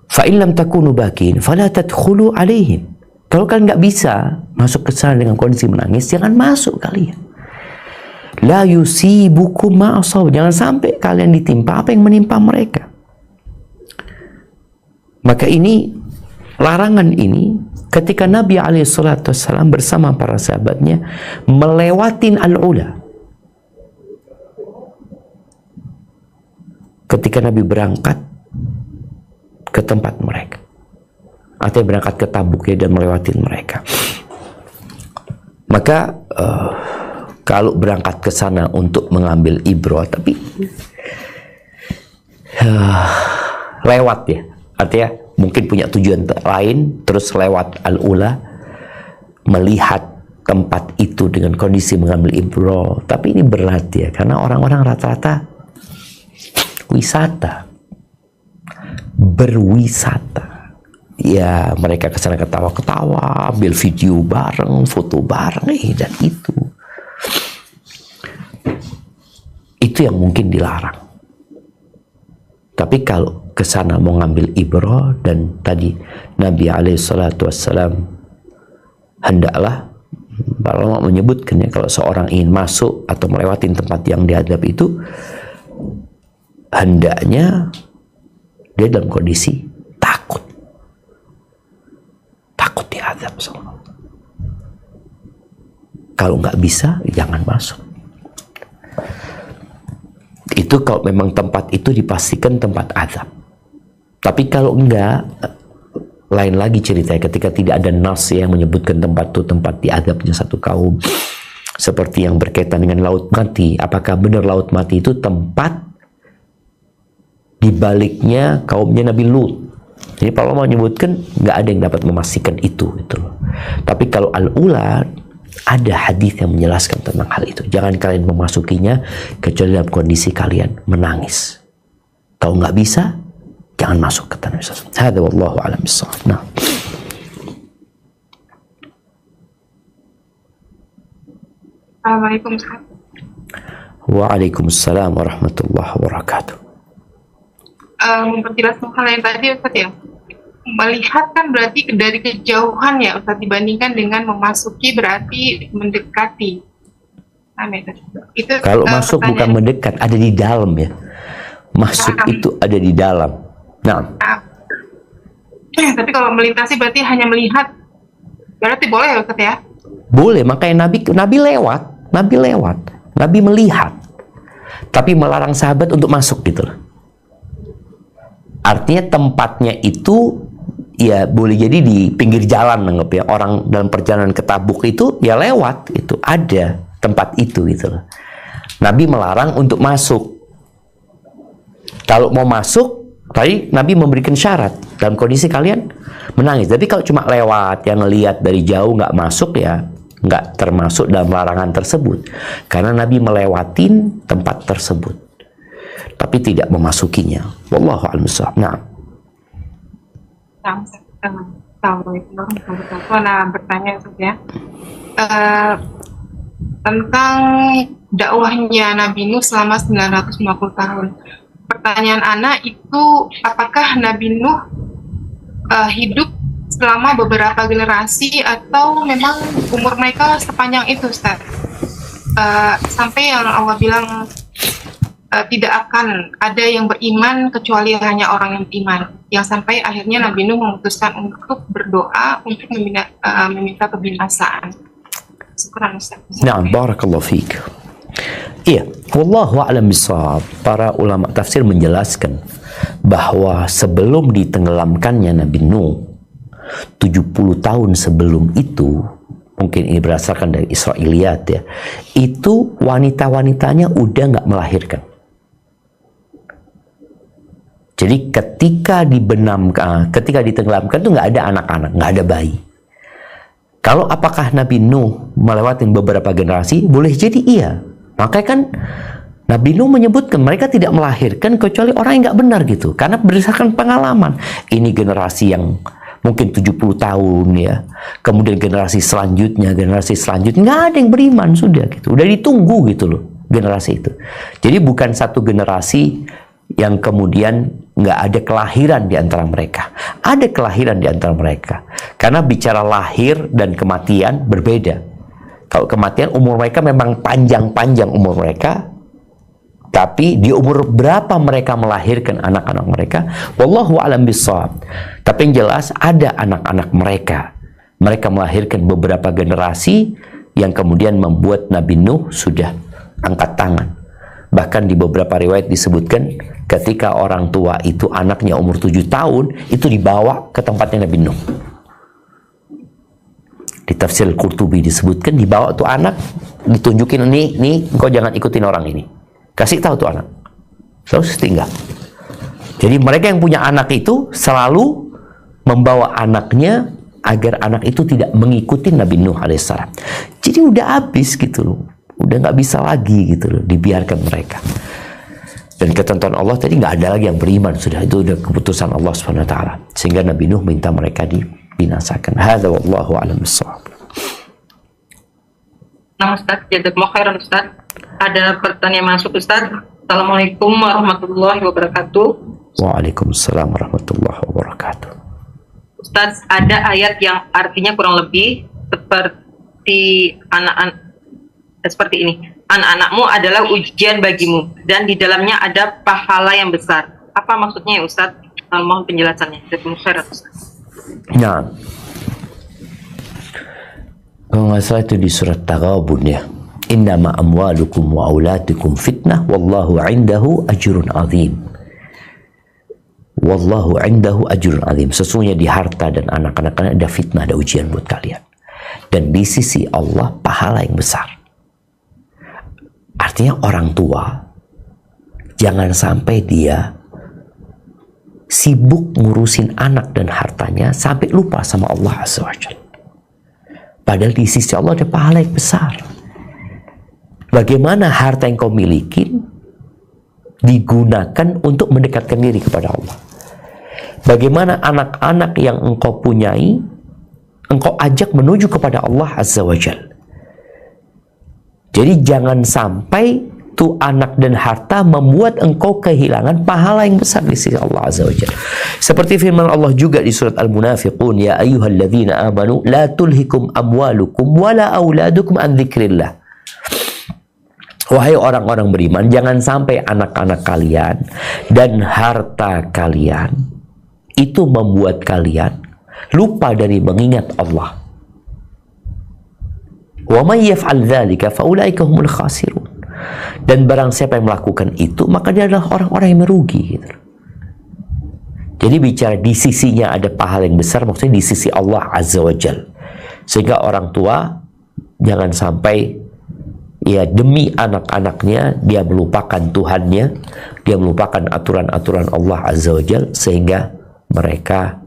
Fa in lam takunu bakin fala tadkhulu alaihim. Kalau kalian nggak bisa masuk ke sana dengan kondisi menangis, jangan masuk kalian. La yusibukum ma asaw. Jangan sampai kalian ditimpa apa yang menimpa mereka. Maka ini, larangan ini ketika Nabi SAW bersama para sahabatnya melewatin Al-Ula. Ketika Nabi berangkat ke tempat mereka, atau berangkat ke Tabuk ya, dan melewati mereka. Maka kalau berangkat ke sana untuk mengambil ibrah, tapi lewat ya, artinya mungkin punya tujuan lain, terus lewat Al-Ula, melihat tempat itu dengan kondisi mengambil ibrah. Tapi ini berat ya, karena orang-orang rata-rata wisata, berwisata ya, mereka kesana ketawa-ketawa, ambil video bareng, foto bareng, dan itu yang mungkin dilarang. Tapi kalau kesana mau ngambil ibrah, dan tadi Nabi SAW hendaklah Para ulama menyebutkan ya, kalau seorang ingin masuk atau melewati tempat yang diadab itu, hendaknya dia dalam kondisi takut diadab sama Allah. Kalau nggak bisa, jangan masuk. Itu kalau memang tempat itu dipastikan tempat azab. Tapi kalau enggak, lain lagi ceritanya ketika tidak ada nas yang menyebutkan tempat itu tempat diazabnya satu kaum. Seperti yang berkaitan dengan laut mati. Apakah benar laut mati itu tempat dibaliknya kaumnya Nabi Lut? Jadi para ulama menyebutkan nggak ada yang dapat memastikan itu gitu loh. Tapi kalau al-ula, ada hadis yang menjelaskan tentang hal itu. Jangan kalian memasukinya kecuali dalam kondisi kalian menangis. Kalau nggak bisa, jangan masuk ke tanah Islam. Hada wallahu a'lam bissawab. Nah. Assalamualaikum. Waalaikumsalam warahmatullahi wabarakatuh. Memperjelas hal yang tadi Ustaz ya. Melihat kan berarti dari kejauhan ya Ustaz, dibandingkan dengan memasuki berarti mendekati. Amin. Itu kalau masuk bukan mendekat, ada di dalam ya. Masuk itu ada di dalam. Nah. Tapi kalau melintasi berarti hanya melihat. Berarti boleh ya Ustaz ya? Boleh, makanya Nabi lewat. Nabi melihat. Tapi melarang sahabat untuk masuk gitu loh. Artinya tempatnya itu ya boleh jadi di pinggir jalan, anggap ya, orang dalam perjalanan ke Tabuk itu ya lewat, itu ada tempat itu gitu loh. Nabi melarang untuk masuk. Kalau mau masuk, tadi Nabi memberikan syarat dalam kondisi kalian menangis. Tapi kalau cuma lewat, yang ngelihat dari jauh nggak masuk ya nggak termasuk dalam larangan tersebut, karena Nabi melewatin tempat tersebut tapi tidak memasukinya. Wallahu a'lam bishawab. Nah. Assalamualaikum warahmatullahi wabarakatuh. Nah, bertanya ya tentang dakwahnya Nabi Nuh selama 950 tahun. Pertanyaan Ana itu, apakah Nabi Nuh hidup selama beberapa generasi atau memang umur mereka sepanjang itu, Ustaz? Sampai yang Allah bilang tidak akan ada yang beriman kecuali hanya orang yang beriman, yang sampai akhirnya Nabi Nuh memutuskan untuk berdoa untuk meminta kebinasaan. Syukran Ustaz. Nah, barakallahu fiik. Iya, wallahu a'lam bishawab. Para ulama tafsir menjelaskan bahwa sebelum ditenggelamkannya Nabi Nuh 70 tahun sebelum itu, mungkin ini berdasarkan dari Israiliyat ya, itu wanita-wanitanya udah nggak melahirkan. Jadi ketika ditenggelamkan itu nggak ada anak-anak, nggak ada bayi. Kalau apakah Nabi Nuh melewati beberapa generasi? Boleh jadi iya. Makanya kan Nabi Nuh menyebutkan mereka tidak melahirkan kecuali orang yang nggak benar gitu. Karena berdasarkan pengalaman. Ini generasi yang mungkin 70 tahun ya. Kemudian generasi selanjutnya nggak ada yang beriman sudah gitu. Udah ditunggu gitu loh generasi itu. Jadi bukan satu generasi yang kemudian nggak ada kelahiran di antara mereka. Ada kelahiran di antara mereka. Karena bicara lahir dan kematian berbeda. Kalau kematian umur mereka memang panjang-panjang umur mereka. Tapi di umur berapa mereka melahirkan anak-anak mereka? Wallahu a'lam bishawab. Tapi yang jelas ada anak-anak mereka. Mereka melahirkan beberapa generasi yang kemudian membuat Nabi Nuh sudah angkat tangan. Bahkan di beberapa riwayat disebutkan ketika orang tua itu anaknya umur 7 tahun, itu dibawa ke tempatnya Nabi Nuh. Di tafsir Al-Qurtubi disebutkan dibawa tuh anak, ditunjukin nih engkau jangan ikutin orang ini. Kasih tahu tuh anak. Terus tinggal. Jadi mereka yang punya anak itu selalu membawa anaknya agar anak itu tidak mengikuti Nabi Nuh alaihissalam. Jadi udah habis gitu loh. Udah nggak bisa lagi gitu loh, dibiarkan mereka. Dan ketentuan Allah tadi nggak ada lagi yang beriman, sudah itu udah keputusan Allah SWT. Sehingga Nabi Nuh minta mereka dibinasakan. Hadza wallahu a'lam bishawab. Nah Ustaz, jazakumullah khairan Ustaz. Ada pertanyaan masuk Ustaz. Assalamualaikum warahmatullahi wabarakatuh. Waalaikumsalam warahmatullahi wabarakatuh. Ustaz, ada ayat yang artinya kurang lebih seperti seperti ini. Anak-anakmu adalah ujian bagimu dan di dalamnya ada pahala yang besar. Apa maksudnya ya Ustadz? Mohon penjelasannya. Nah, kalau nggak salah itu di surat Taghabun ya. Innama amwalukum wa aulatukum fitnah wallahu indahu ajrun azim. Wallahu indahu ajrun azim. Sesungguhnya di harta dan anak-anak kalian ada fitnah, ada ujian buat kalian. Dan di sisi Allah pahala yang besar. Artinya orang tua jangan sampai dia sibuk ngurusin anak dan hartanya sampai lupa sama Allah Azza wa Jalla. Padahal di sisi Allah ada pahala yang besar. Bagaimana harta yang kau miliki digunakan untuk mendekatkan diri kepada Allah. Bagaimana anak-anak yang engkau punyai engkau ajak menuju kepada Allah Azza wa Jalla. Jadi jangan sampai tuh anak dan harta membuat engkau kehilangan pahala yang besar di sisi Allah Azza wa Jalla. Seperti firman Allah juga di surat Al-Munafiqun, ya ayyuhalladzina amanu la tulhikum amwalukum wala auladukum an dzikrillah. Wahai orang-orang beriman, jangan sampai anak-anak kalian dan harta kalian itu membuat kalian lupa dari mengingat Allah. Wa may yaf'al dzalika fa ulaika humul khasirun. Dan barang siapa yang melakukan itu, maka dia adalah orang-orang yang merugi gitu. Jadi bicara di sisinya ada pahala yang besar, maksudnya di sisi Allah Azza wa Jalla. Sehingga orang tua jangan sampai ya demi anak-anaknya dia melupakan Tuhannya, dia melupakan aturan-aturan Allah Azza wa Jalla, sehingga mereka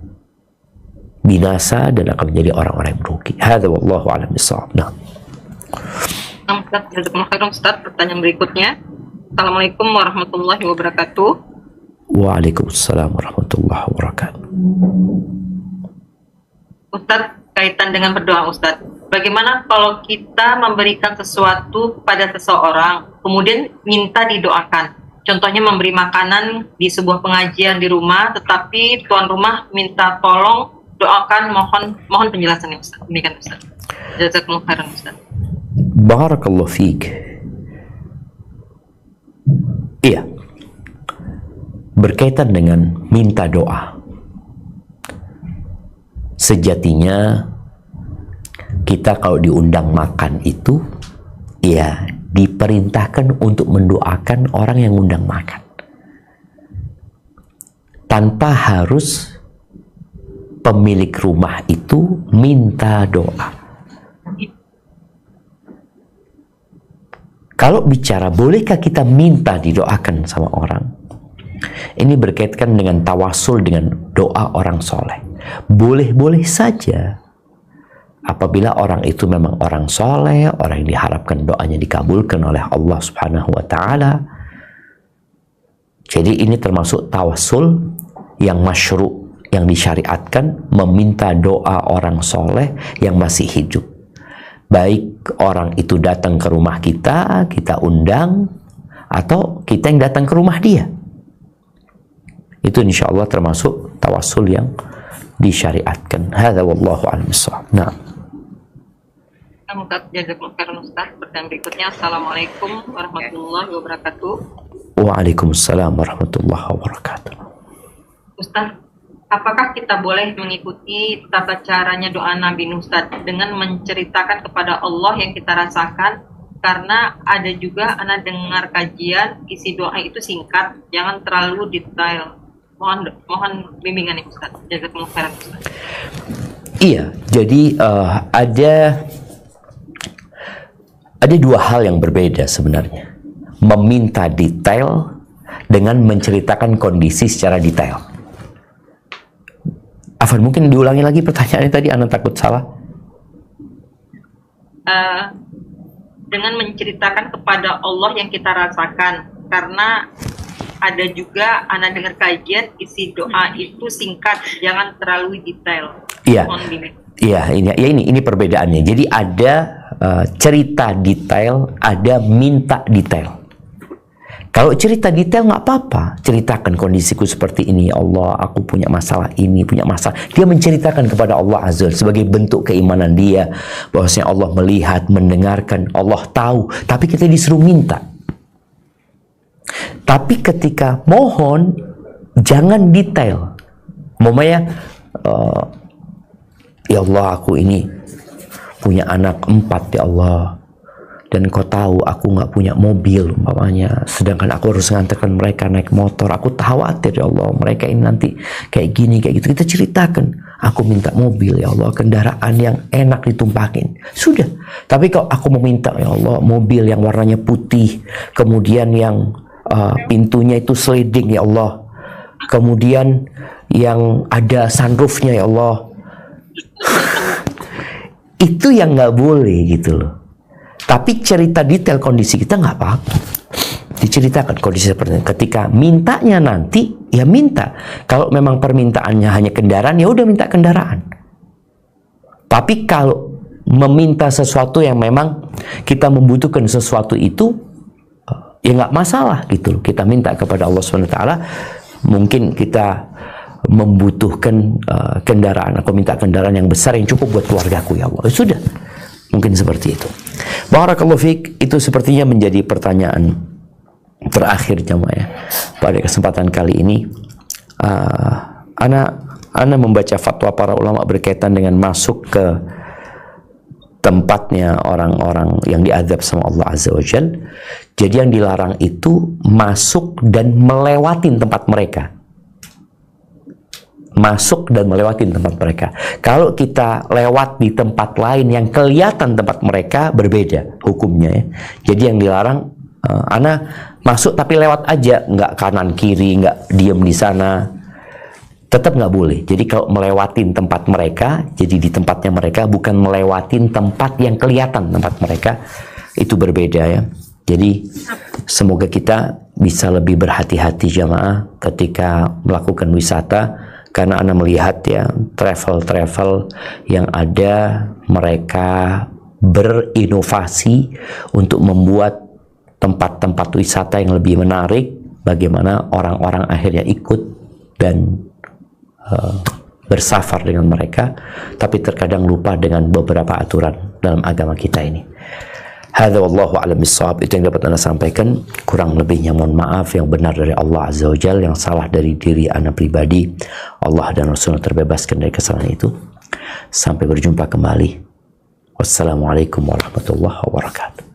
binasa dan akan menjadi orang-orang yang merugi. Hadza wallahu a'lam bissawab. Nah. Ustaz, pertanyaan berikutnya. Assalamualaikum warahmatullahi wabarakatuh. Waalaikumsalam warahmatullahi wabarakatuh. Ustaz, kaitan dengan berdoa Ustaz. Bagaimana kalau kita memberikan sesuatu pada seseorang, kemudian minta didoakan? Contohnya memberi makanan di sebuah pengajian di rumah, tetapi tuan rumah minta tolong doakan, mohon penjelasannya Ustaz. Demikian Ustaz. Jazakumullah khairan Ustaz. Barakallahu fiik. Iya. Berkaitan dengan minta doa. Sejatinya kita kalau diundang makan itu ya diperintahkan untuk mendoakan orang yang undang makan. Tanpa harus pemilik rumah itu minta doa. Kalau bicara bolehkah kita minta didoakan sama orang? Ini berkaitan dengan tawasul dengan doa orang soleh. Boleh-boleh saja. Apabila orang itu memang orang soleh, orang yang diharapkan doanya dikabulkan oleh Allah Subhanahu wa Ta'ala. Jadi ini termasuk tawasul yang masyru', yang disyariatkan, meminta doa orang soleh yang masih hidup. Baik orang itu datang ke rumah kita, kita undang, atau kita yang datang ke rumah dia. Itu insya Allah termasuk tawasul yang disyariatkan. Hadza wallahu a'lam bissawab. Nah. Ustaz, pertanyaan berikutnya. Assalamualaikum warahmatullahi wabarakatuh. Waalaikumsalam warahmatullahi wabarakatuh. Ustaz, apakah kita boleh mengikuti tata caranya doa Nabi Nuh Ustaz dengan menceritakan kepada Allah yang kita rasakan? Karena ada juga anak dengar kajian isi doa itu singkat, jangan terlalu detail. Mohon bimbingan Ustaz. Jazakumullah khairan Ustaz. Iya, jadi ada dua hal yang berbeda sebenarnya. Meminta detail dengan menceritakan kondisi secara detail. Afan, mungkin diulangi lagi pertanyaannya tadi, Ana takut salah. Dengan menceritakan kepada Allah yang kita rasakan, karena ada juga Ana dengar kajian isi doa itu singkat, jangan terlalu detail. Iya. Iya, ini perbedaannya. Jadi ada cerita detail, ada minta detail. Kalau cerita detail nggak apa-apa, ceritakan kondisiku seperti ini, ya Allah, aku punya masalah ini, punya masalah. Dia menceritakan kepada Allah Azza sebagai bentuk keimanan dia, bahwasanya Allah melihat, mendengarkan, Allah tahu, tapi kita disuruh minta. Tapi ketika mohon, jangan detail. Umpamanya, ya Allah, aku ini punya anak 4, ya Allah, dan kau tahu aku nggak punya mobil umpamanya, sedangkan aku harus ngantarkan mereka naik motor. Aku khawatir, ya Allah, mereka ini nanti kayak gini, kayak gitu. Kita ceritakan, aku minta mobil, ya Allah, kendaraan yang enak ditumpahin. Sudah. Tapi kalau aku meminta, ya Allah, mobil yang warnanya putih, kemudian yang pintunya itu sliding, ya Allah, kemudian yang ada sunroofnya, ya Allah, itu yang nggak boleh gitu loh. Tapi cerita detail kondisi kita nggak apa-apa. Diceritakan kondisi seperti itu. Ketika mintanya nanti, ya minta. Kalau memang permintaannya hanya kendaraan, ya udah minta kendaraan. Tapi kalau meminta sesuatu yang memang kita membutuhkan sesuatu itu, ya nggak masalah gitu loh. Kita minta kepada Allah SWT. Mungkin kita membutuhkan kendaraan. Aku minta kendaraan yang besar yang cukup buat keluargaku, ya Allah. Sudah. Mungkin seperti itu. Barakallahu fiik, itu sepertinya menjadi pertanyaan terakhir jemaah ya. Pada kesempatan kali ini, ana membaca fatwa para ulama berkaitan dengan masuk ke tempatnya orang-orang yang diazab sama Allah Azza wa Jalla. Jadi yang dilarang itu masuk dan melewati tempat mereka. Masuk dan melewati tempat mereka. Kalau kita lewat di tempat lain yang kelihatan tempat mereka, berbeda hukumnya ya. Jadi yang dilarang, ana masuk tapi lewat aja, nggak kanan kiri, nggak diem di sana, tetap nggak boleh. Jadi kalau melewati tempat mereka, jadi di tempatnya mereka, bukan melewati tempat yang kelihatan tempat mereka, itu berbeda ya. Jadi semoga kita bisa lebih berhati-hati jamaah ketika melakukan wisata. Karena Anda melihat ya, travel yang ada, mereka berinovasi untuk membuat tempat-tempat wisata yang lebih menarik, bagaimana orang-orang akhirnya ikut dan bersafar dengan mereka, tapi terkadang lupa dengan beberapa aturan dalam agama kita ini. Hadza wallahu a'lam bissawab. Itu yang dapat Anda sampaikan. Kurang lebihnya mohon maaf. Yang benar dari Allah Azza wa Jalla, yang salah dari diri Anda pribadi. Allah dan Rasulullah terbebaskan dari kesalahan itu. Sampai berjumpa kembali. Wassalamualaikum warahmatullahi wabarakatuh.